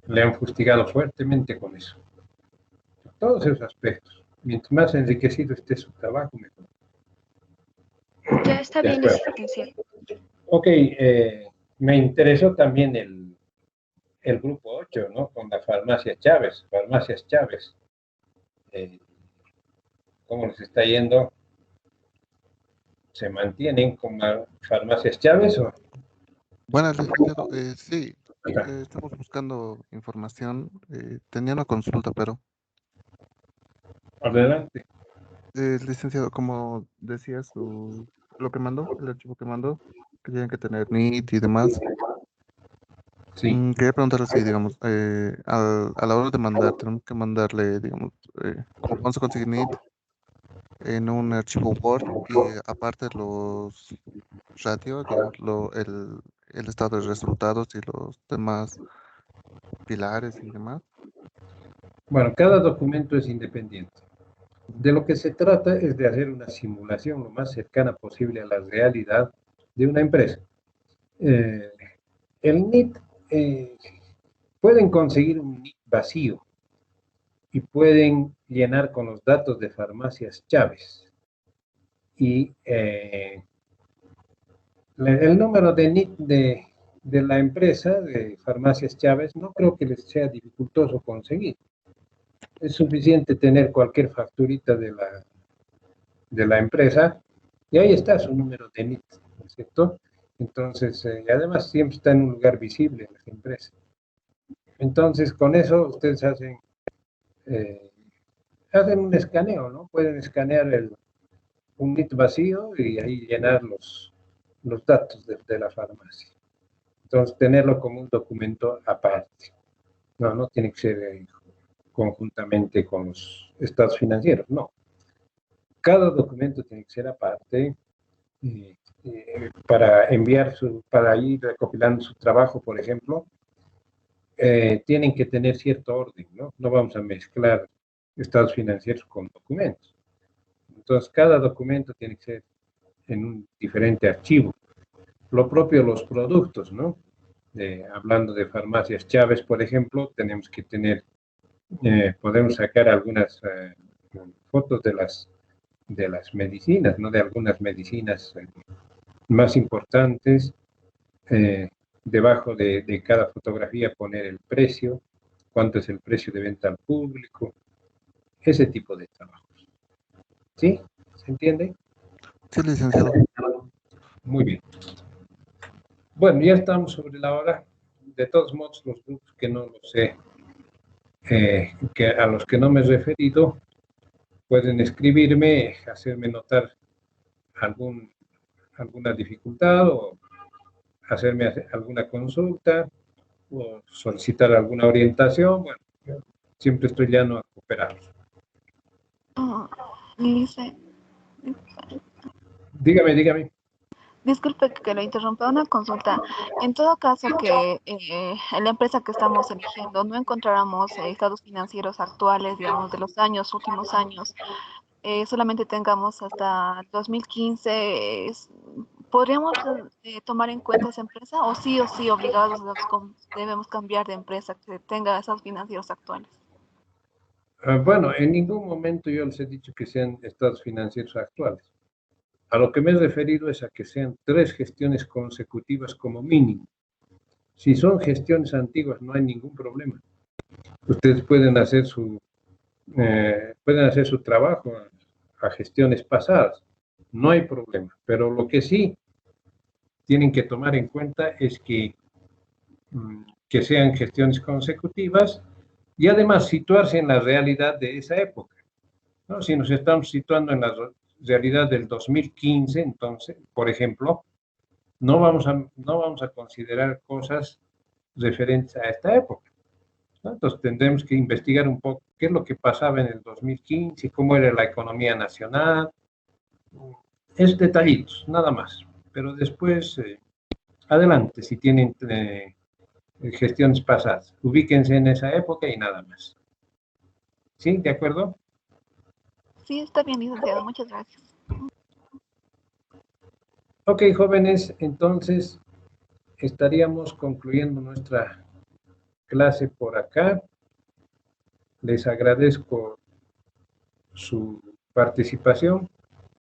le han fustigado fuertemente con eso. Todos esos aspectos. Mientras más enriquecido esté su trabajo, mejor. Ya está bien, licenciado. Ok, me interesó también el grupo 8, ¿no? Con la farmacias Chávez. ¿Cómo les está yendo? ¿Se mantienen con farmacias Chávez o? Buenas, licenciado. Sí, estamos buscando información. Tenía una consulta, pero Adelante. licenciado, como decía lo que mandó, el archivo que mandó, que tienen que tener NIT y demás. Sí. Quería preguntarle si, digamos, a la hora de mandar, tenemos que mandarle, digamos, cómo vamos a conseguir NIT en un archivo Word y aparte los ratios, digamos, el estado de resultados y los demás pilares y demás. Bueno, cada documento es independiente. De lo que se trata es de hacer una simulación lo más cercana posible a la realidad de una empresa. El NIT, pueden conseguir un NIT vacío y pueden llenar con los datos de farmacias Chávez. Y el número de NIT de la empresa, de farmacias Chávez, no creo que les sea dificultoso conseguir. Es suficiente tener cualquier facturita de la empresa y ahí está su número de NIT, ¿no es cierto? Entonces, además siempre está en un lugar visible en las empresas. Entonces, con eso ustedes hacen un escaneo, ¿no? Pueden escanear un NIT vacío y ahí llenar los datos de la farmacia. Entonces, tenerlo como un documento aparte. No tiene que ser conjuntamente con los estados financieros, no. Cada documento tiene que ser aparte para para ir recopilando su trabajo, por ejemplo. Tienen que tener cierto orden, ¿no? No vamos a mezclar estados financieros con documentos. Entonces, cada documento tiene que ser en un diferente archivo. Lo propio los productos, ¿no? Hablando de farmacias Chávez, por ejemplo, tenemos que tener, podemos sacar algunas fotos de las medicinas, ¿no? De algunas medicinas más importantes. Debajo de cada fotografía poner el precio, cuánto es el precio de venta al público, ese tipo de trabajos. ¿Sí? ¿Se entiende? Sí, licenciado. Muy bien. Bueno, ya estamos sobre la hora. De todos modos, los grupos que no lo sé, que a los que no me he referido, pueden escribirme, hacerme notar alguna dificultad o hacerme alguna consulta o solicitar alguna orientación. Bueno, yo siempre estoy llano a cooperar. Lice, Dígame. disculpe que lo interrumpa, una consulta. En todo caso que en la empresa que estamos eligiendo no encontráramos estados financieros actuales, digamos, de los últimos años, solamente tengamos hasta 2015, ¿podríamos tomar en cuenta esa empresa o sí obligados debemos cambiar de empresa que tenga estados financieros actuales? Bueno, en ningún momento yo les he dicho que sean estados financieros actuales. A lo que me he referido es a que sean 3 gestiones consecutivas como mínimo. Si son gestiones antiguas, no hay ningún problema. Ustedes pueden hacer su trabajo a gestiones pasadas, no hay problema. Pero lo que sí tienen que tomar en cuenta es que sean gestiones consecutivas y además situarse en la realidad de esa época, ¿no? Si nos estamos situando en la realidad del 2015, entonces, por ejemplo, no vamos a considerar cosas referentes a esta época, ¿no? Entonces tendremos que investigar un poco qué es lo que pasaba en el 2015, cómo era la economía nacional, es detallitos, nada más. Pero después, adelante, si tienen gestiones pasadas, ubíquense en esa época y nada más. ¿Sí? ¿De acuerdo? Sí, está bien, licenciado, muchas gracias. Ok, jóvenes, entonces estaríamos concluyendo nuestra clase por acá. Les agradezco su participación.